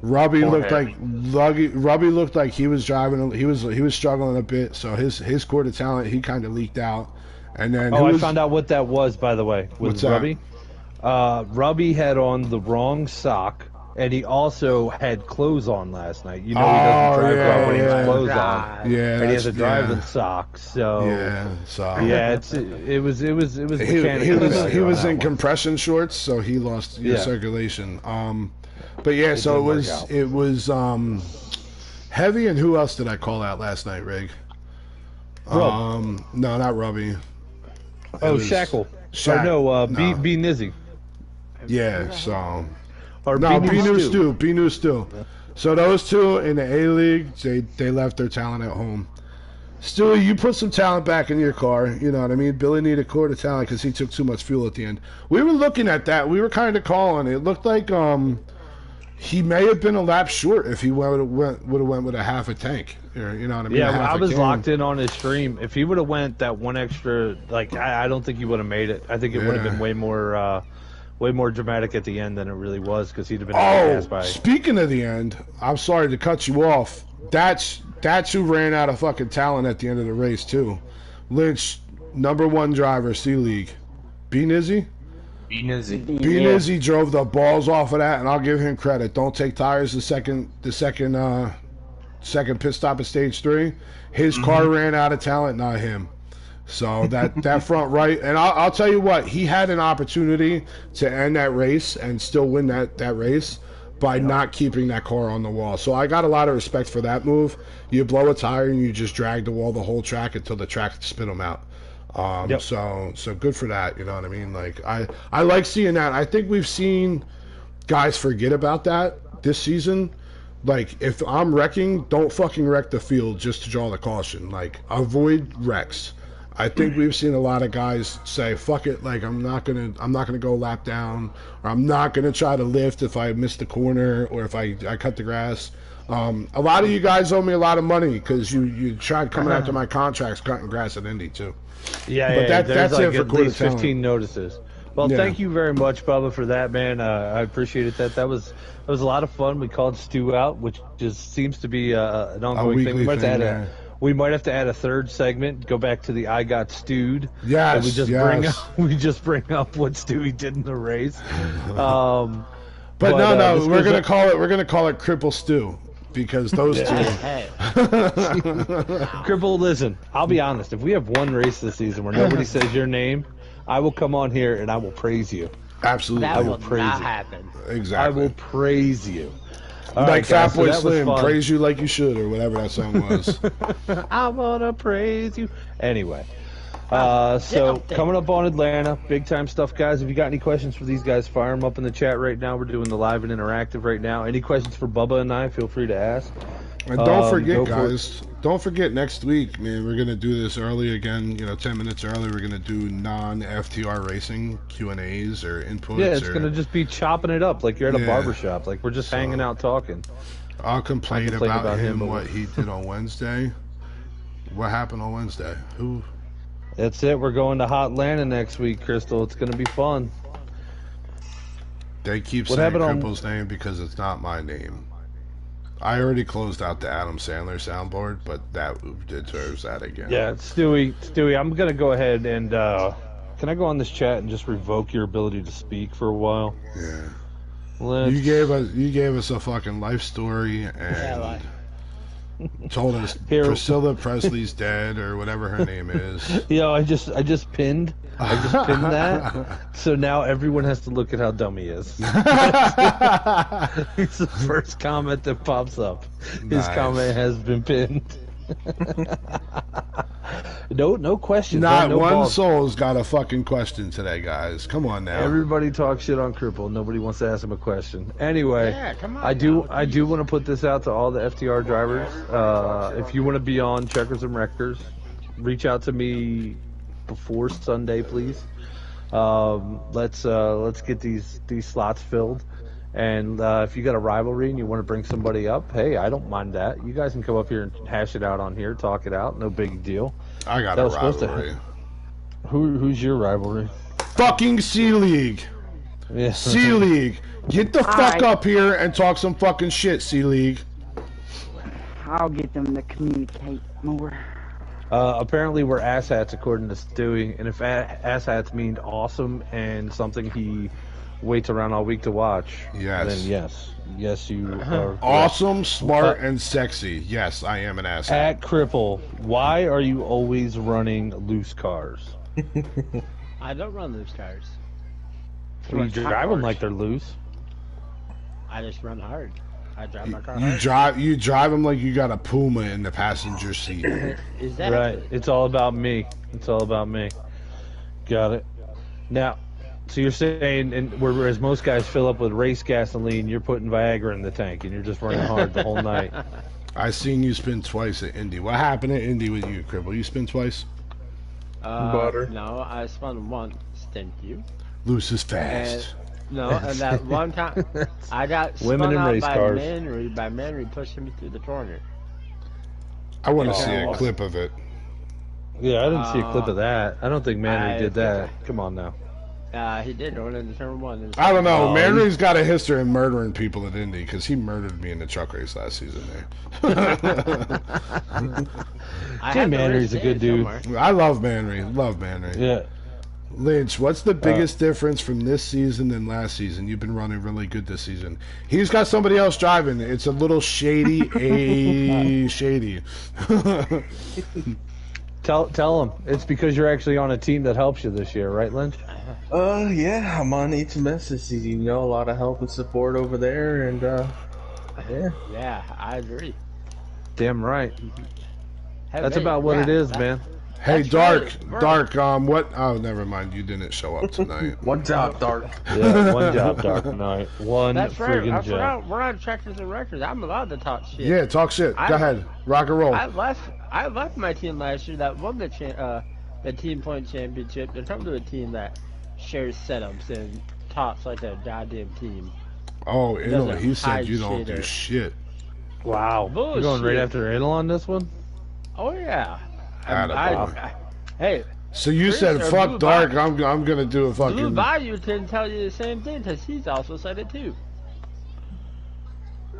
Robbie looked like he was driving. He was struggling a bit. So his Court of Talent, he kind of leaked out. And then I found out what that was, by the way. What's Robbie? Robbie had on the wrong sock, and he also had clothes on last night. You know, he doesn't drive well when he has clothes on. Yeah, and he has to drive in socks. So it was he was in compression shorts, so he lost circulation. But yeah, so it was Heavy, and who else did I call out last night, Rig? No, not Robbie. Shackle. Or no, B Nizzy. Yeah, so. Or no, B New Stu. So those two in the A-League, they left their talent at home. Stewie, you put some talent back in your car. You know what I mean? Billy needed a Court of Talent because he took too much fuel at the end. We were looking at that. We were kind of calling it. It looked like he may have been a lap short if he would have went with a half a tank. You know what I mean? Yeah, I was locked in on his stream. If he would have went that one extra, I don't think he would have made it. I think it would have been way more dramatic at the end than it really was because he'd have been passed by. Speaking of the end, I'm sorry to cut you off. That's who ran out of fucking talent at the end of the race too. Lynch, #1 driver, C-League. B Nizzy drove the balls off of that, and I'll give him credit. Don't take tires the second pit stop at stage 3. His car ran out of talent, not him. So that front right, and I'll tell you what, he had an opportunity to end that race and still win that race by not keeping that car on the wall. So I got a lot of respect for that move. You blow a tire and you just drag the wall the whole track until the track spit them out. So good for that. You know what I mean? Like I like seeing that. I think we've seen guys forget about that this season. Like, if I'm wrecking, don't fucking wreck the field just to draw the caution. Like, avoid wrecks. I think we've seen a lot of guys say, fuck it, like, I'm not gonna go lap down, or I'm not gonna try to lift if I miss the corner or if I cut the grass. A lot of you guys owe me a lot of money because you tried coming after my contracts cutting grass at Indy too. But that's like it for at least 15 notices. Well, thank you very much, Bubba, for that, man. I appreciated that. That was a lot of fun. We called Stu out, which just seems to be an ongoing thing. We might have to add a third segment. Go back to the I Got Stewed. Yes. We just bring up what Stewie did in the race. But we're gonna call it Cripple Stew. Because those two. Cripple, listen, I'll be honest. If we have one race this season where nobody says your name, I will come on here and I will praise you. Absolutely. That will not happen. Exactly. I will praise you. Like Fatboy Slim, praise you like you should, or whatever that song was. I want to praise you. Anyway. So coming up on Atlanta, big time stuff, guys. If you got any questions for these guys, fire them up in the chat right now. We're doing the live and interactive right now. Any questions for Bubba and I, feel free to ask. And don't forget, guys. Don't forget next week, man. We're gonna do this early again. 10 minutes early. We're gonna do non-FTR racing Q&As or inputs. Yeah, it's gonna just be chopping it up like you're at a barbershop. Like we're just hanging out talking. I'll complain about him what he did on Wednesday. What happened on Wednesday? Who? That's it. We're going to Hotlanta next week, Crystal. It's gonna be fun. They keep saying Cripple's name because it's not my name. I already closed out the Adam Sandler soundboard, but that deserves that again. Yeah, Stewie, I'm gonna go ahead and can I go on this chat and just revoke your ability to speak for a while? Yeah. You gave us a fucking life story and told us Priscilla Presley's dead or whatever her name is. I just pinned that. So now everyone has to look at how dumb he is. It's the first comment that pops up. His comment has been pinned. No questions. Not no one balls. soul's got a fucking question today, guys. Come on now. Everybody talks shit on Cripple. Nobody wants to ask him a question. Anyway, come on I do want to put this out to all the FTR drivers. If you want to be on Checkers and Wreckers, reach out to me before Sunday, please. Let's get these slots filled. And if you got a rivalry and you want to bring somebody up, hey, I don't mind that. You guys can come up here and hash it out on here, talk it out. No big deal. I got a rivalry. Who's your rivalry? Fucking C-League. Yeah. C-League. Get the fuck up here and talk some fucking shit, C-League. I'll get them to communicate more. Apparently we're asshats according to Stewie, and if asshats mean awesome and something he waits around all week to watch, then yes, you are awesome, smart, and sexy. Yes, I am an asshat. At Cripple, why are you always running loose cars? I don't run loose cars. You drive them like they're loose. I just run hard. I drive my car hard. You drive them like you got a Puma in the passenger seat. Exactly. Right. It's all about me. It's all about me. Got it. Now, so you're saying, and whereas most guys fill up with race gasoline, you're putting Viagra in the tank and you're just running hard the whole night. I seen you spin twice at Indy. What happened at Indy with you, Cripple? You spin twice? Butter. No, I spun once. Thank you. Loose is fast. And that one time I got spun out by Manry pushing me through the corner. I want to see a clip of it. Yeah, I didn't see a clip of that. I don't think Manry did that. Come on now. He did going into turn one. I don't know. Manry's got a history of murdering people at Indy because he murdered me in the truck race last season there. Jim Manry's a good dude. I love Manry. Love Manry. Yeah. Lynch, what's the biggest difference from this season than last season? You've been running really good this season. He's got somebody else driving. It's a little shady. Shady. Tell him it's because you're actually on a team that helps you this year, right, Lynch? Yeah, I'm on HMS this season. A lot of help and support over there, and yeah. Yeah, I agree. Damn right. That's about what it is, man. Hey, Dark. What? Oh, never mind. You didn't show up tonight. One job, Dark. Yeah, one job, Dark tonight. That's friggin' right. job. We're on Checkers and Records. I'm allowed to talk shit. Yeah, talk shit. Go ahead. Rock and roll. I left my team last year that won the team point championship to come to a team that shares setups and talks like a goddamn team. Oh, he said you don't do shit. Wow. Bullshit. You're going right after Adel on this one? Oh, yeah. Hey. So you said, fuck Dark, I'm going to do a fucking... Blue Bayou can tell you the same thing, because he's also said it, too.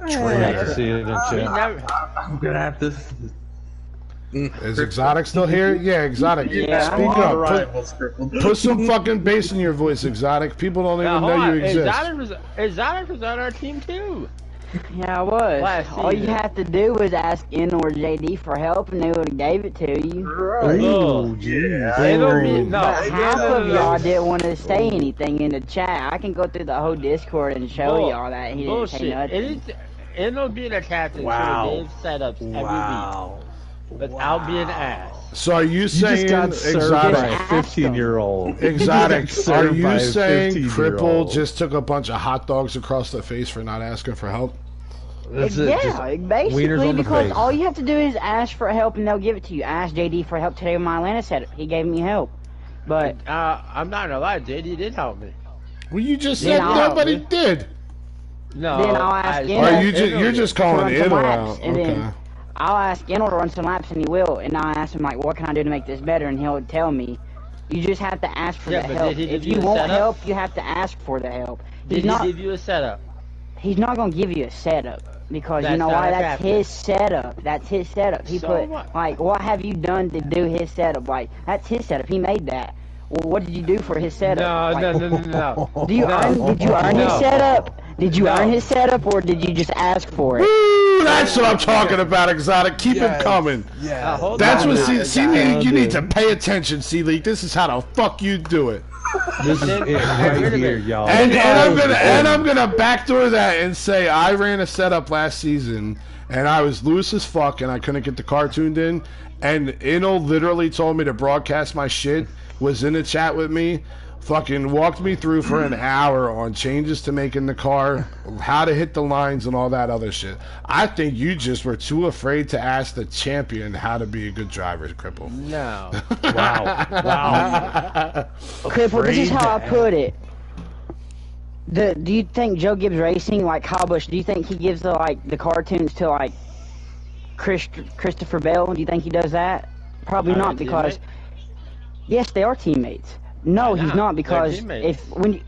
Traitor. See it in chat. I'm going to have to... Is Exotic still here? Yeah, Exotic. Yeah. Speak up. Put some fucking bass in your voice, Exotic. People don't even know you exist. Exotic was on our team, too. Yeah, I was. All you have to do was ask N or JD for help, and they would have gave it to you. Right. Oh, jeez. But half of y'all didn't want to say anything in the chat. I can go through the whole Discord and show y'all that he didn't say nothing. It'll be the captain to Dave's setups every week without being asked. So are you saying just got served by a 15-year-old? Exotic. Are you saying Cripple just took a bunch of hot dogs across the face for not asking for help? That's it. Just wieners basically, on the because face. all you have to do is ask for help and they'll give it to you. I asked JD for help today with my Atlanta setup. He gave me help. But I'm not gonna lie, JD did help me. Well, you just said nobody did. No. then I'll ask You're just calling to run it some out. laps, and then I'll ask Enel to run some laps, and he will. And I'll ask him, like, what can I do to make this better? And he'll tell me. You just have to ask for the but help. did he give If you you a want setup? help, you have to ask for the help. Did he give you a setup? He's not going to give you a setup. Because you That's know not why? a That's captain. his setup. That's his setup. He So put, what? like, what have you done to do his setup? Like, that's his setup. He made that. Well, what did you do for his setup? No, Like, no. Did you earn his setup? Did you earn his setup, or did you just ask for it? Ooh, that's what I'm talking about, Exotic. Keep it coming. Yeah. That's what you need to pay attention, C-League. This is how the fuck you do it. This is it right here, y'all. And I'm gonna backdoor that and say I ran a setup last season and I was loose as fuck and I couldn't get the car tuned in, and Inel literally told me to broadcast my shit, was in the chat with me, fucking walked me through for an hour on changes to make in the car, how to hit the lines and all that other shit. I think you just were too afraid to ask the champion how to be a good driver, Cripple. No. Wow. Cripple, this is how I put it. Do you think Joe Gibbs Racing, like Kyle Busch, do you think he gives the cartoons to like Christopher Bell? Do you think he does that? Probably Are not, they because teammates? yes, they are teammates. No, Why he's not? not, because They're teammates. when you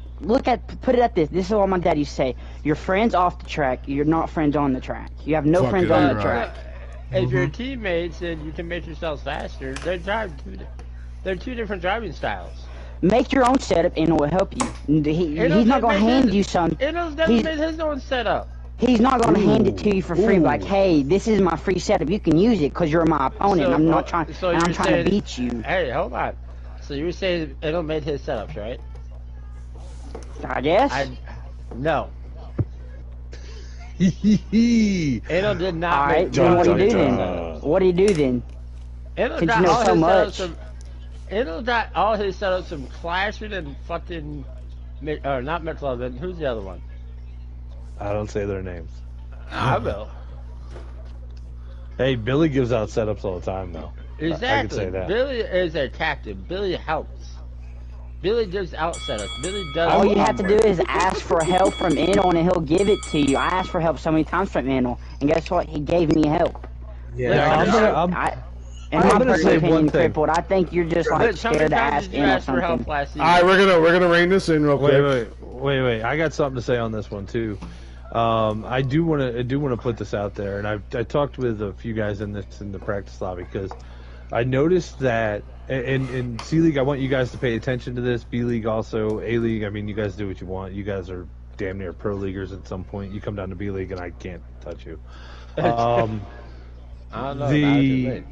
put it at this is what my dad used to say: you're friends off the track, you're not friends on the track. You have no friends on the track. If you're teammates and you can make yourselves faster, they're two different driving styles. Make your own setup, and it will help you. He's not gonna hand you some. Enel's never made his own setup. He's not going to hand it to you for free. Like, hey, this is my free setup. You can use it because you're my opponent. So, I'm not trying. so I'm you're trying saying, to beat you. Hey, hold on. So you were saying Enel made his setups, right? I guess. No. Enel did not. All right. Then what do you do then? What do you do then? Enel Since got you know all so his much. setups from. Enel got all his setups from Clashing and fucking, or not McLovin. Who's the other one? I don't say their names. I will. Hey, Billy gives out setups all the time, though. Exactly. I can say that. Billy is a captain. Billy helps. Billy gives out setups. Billy does. All you have to do is ask for help from Enel, and he'll give it to you. I asked for help so many times from Enel, and guess what? He gave me help. Yeah, In my personal opinion, Crippled, I think you're just like scared to ask Enel something. Alright, we're gonna rein this in real quick. Wait. I got something to say on this one too. I do want to put this out there, and I talked with a few guys in the practice lobby, because I noticed that in C League, I want you guys to pay attention to this. B League also, A League. I mean, you guys do what you want. You guys are damn near pro leaguers at some point. You come down to B League, and I can't touch you. I don't know.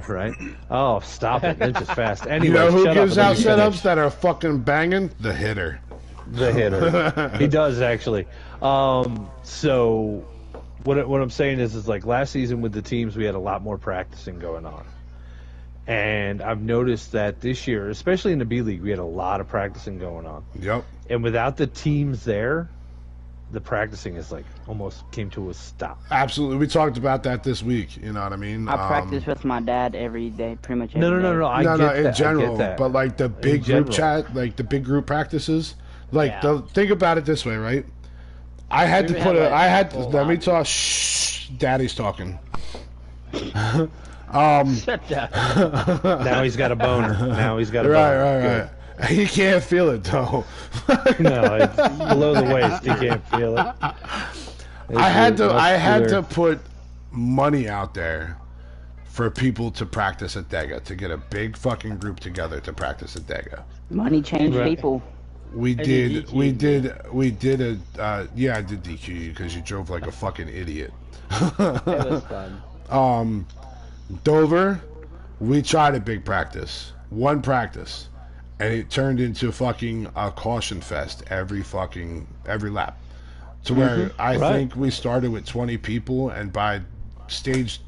Right? Oh, stop it! It's just fast. Anyway, you know who gives out finish. setups that are fucking banging? The hitter. The hitter. He does, actually. So what I'm saying is like last season with the teams, we had a lot more practicing going on. And I've noticed that this year, especially in the B League, we had a lot of practicing going on. Yep. And without the teams there, the practicing is like almost came to a stop. Absolutely. We talked about that this week. You know what I mean? I practice with my dad every day, pretty much every day. No. I get in that. general, I get that. but like the big group chat, like the big group practices, like think about it this way, right? I had to put let me talk. Shh, Daddy's talking. Shut that. Now he's got a boner. Right. He can't feel it though. No, it's below the waist. He can't feel it. I had to put money out there for people to practice at Dega, to get a big fucking group together to practice at Dega. Money changed people. I did I did DQ you because you drove like a fucking idiot. It was fun. Dover, we tried a big practice, one practice, and it turned into fucking a caution fest every lap, to where I think we started with 20 people, and by stage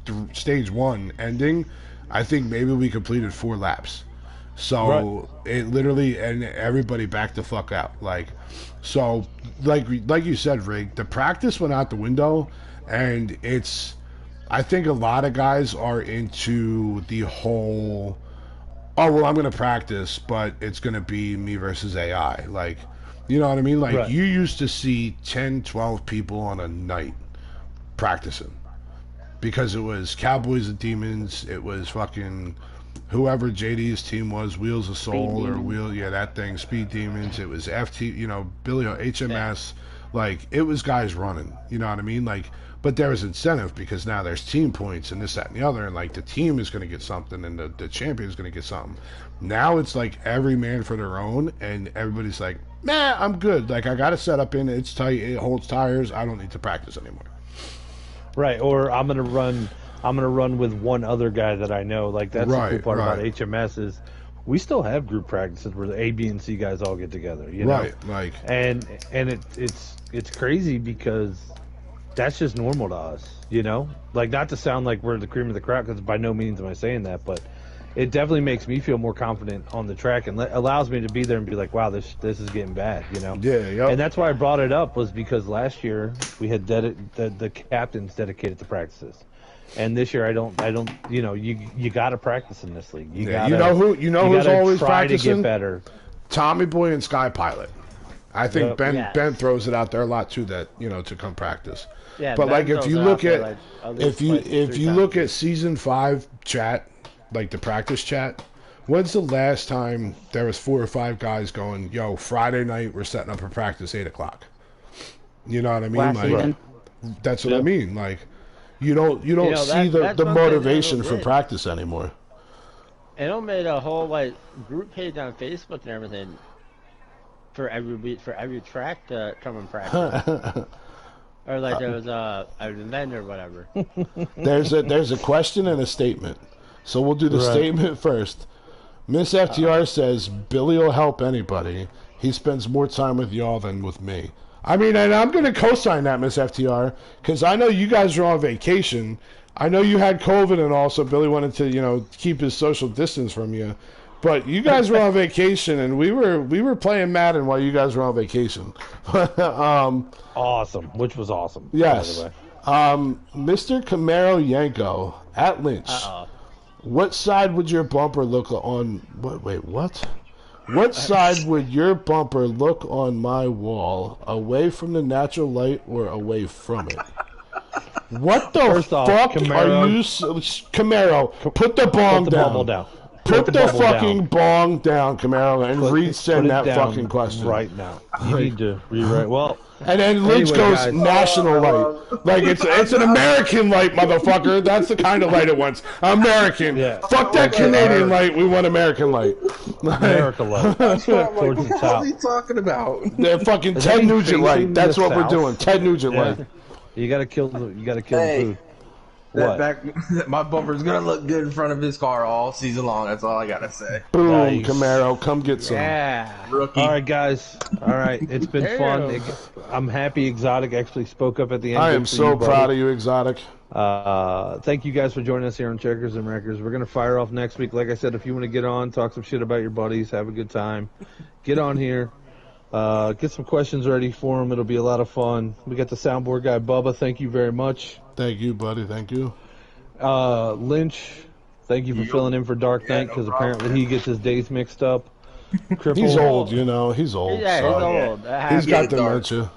one ending, I think maybe we completed 4 laps. So it literally, and everybody backed the fuck out. Like, so like you said, Rig, the practice went out the window, and it's. I think a lot of guys are into the whole. Oh well, I'm going to practice, but it's going to be me versus AI. Like, you know what I mean? Like you used to see 10, 12 people on a night practicing because it was Cowboys and Demons. It was fucking. Whoever JD's team was, Wheels of Soul that thing, Speed Demons. It was FT, Billy HMS. Like it was guys running. You know what I mean? Like, but there was incentive because now there's team points and this, that, and the other, and like the team is going to get something and the champion is going to get something. Now it's like every man for their own, and everybody's like, nah, I'm good. Like I got a setup in, it's tight, it holds tires. I don't need to practice anymore. Right, or I'm gonna run with one other guy that I know. Like that's the cool part about HMS is we still have group practices where the A, B, and C guys all get together. You know? Like and it's crazy because that's just normal to us. You know, like not to sound like we're the cream of the crop because by no means am I saying that, but it definitely makes me feel more confident on the track and allows me to be there and be like, wow, this is getting bad, you know? Yeah. And that's why I brought it up was because last year we had the captains dedicated to practices. And this year I don't you got to practice in this league. You who's always practicing? To get better. Tommy Boy and Sky Pilot. I think Ben throws it out there a lot too that, to come practice. Yeah, but like if you look at if you look at season 5 chat, like the practice chat, when's the last time there was 4 or 5 guys going, yo, Friday night we're setting up a practice 8:00? You know what I mean? That's what I mean. Like you don't see the motivation for practice anymore. And made a whole group page on Facebook and everything for every week for every track to come and practice. Or there was an event or whatever. There's a question and a statement. So we'll do the statement first. Miss FTR says, Billy will help anybody. He spends more time with y'all than with me. I mean, and I'm going to co-sign that, Miss FTR, because I know you guys are on vacation. I know you had COVID and all, so Billy wanted to, keep his social distance from you. But you guys were on vacation, and we were playing Madden while you guys were on vacation. Awesome, which was awesome. Yes. Mr. Camaro Yanko at Lynch. What side would your bumper look on? Wait, what? What side would your bumper look on my wall? Away from the natural light or away from it? What the fuck Camaro, are you... Camaro, put the bong down. Put the fucking bong down, Camaro, and resend that fucking question. Right now. You need to rewrite. Well... And then Lynch goes, national light. Like, it's an American light, motherfucker. That's the kind of light it wants. American. Yeah. Fuck that Canadian light. We want American light. American light. What the hell are you talking about? They're fucking Ted Nugent light. That's what we're doing. Ted Nugent light. You gotta kill the food. My bumper's gonna look good in front of his car all season long. That's all I gotta say. Boom, nice. Camaro, come get some. Yeah. Rookie. All right, guys. All right, it's been fun. I'm happy Exotic actually spoke up at the end. I am so proud of you, Exotic. Thank you guys for joining us here on Checkers and Wreckers. We're gonna fire off next week. Like I said, if you want to get on, talk some shit about your buddies, have a good time, get on here. Get some questions ready for them. It'll be a lot of fun. We got the soundboard guy, Bubba. Thank you very much. Thank you, buddy. Thank you. Lynch, thank you for filling in for Dark Knight because apparently he gets his days mixed up. Cripple, he's old, He's old. Yeah, he's old. He's got dementia.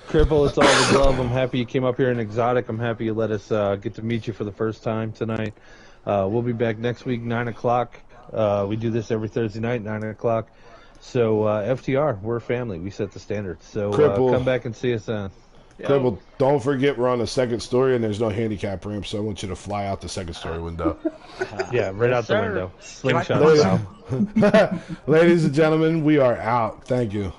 Cripple, it's all the glove. I'm happy you came up here in Exotic. I'm happy you let us get to meet you for the first time tonight. We'll be back next week, 9 o'clock. We do this every Thursday night, 9 o'clock. So, FTR, we're a family. We set the standards. So, come back and see us then. Cripple, don't forget we're on the second story and there's no handicap ramp, so I want you to fly out the second story window. Yeah, right out the window. Slingshot. Ladies and gentlemen, we are out. Thank you.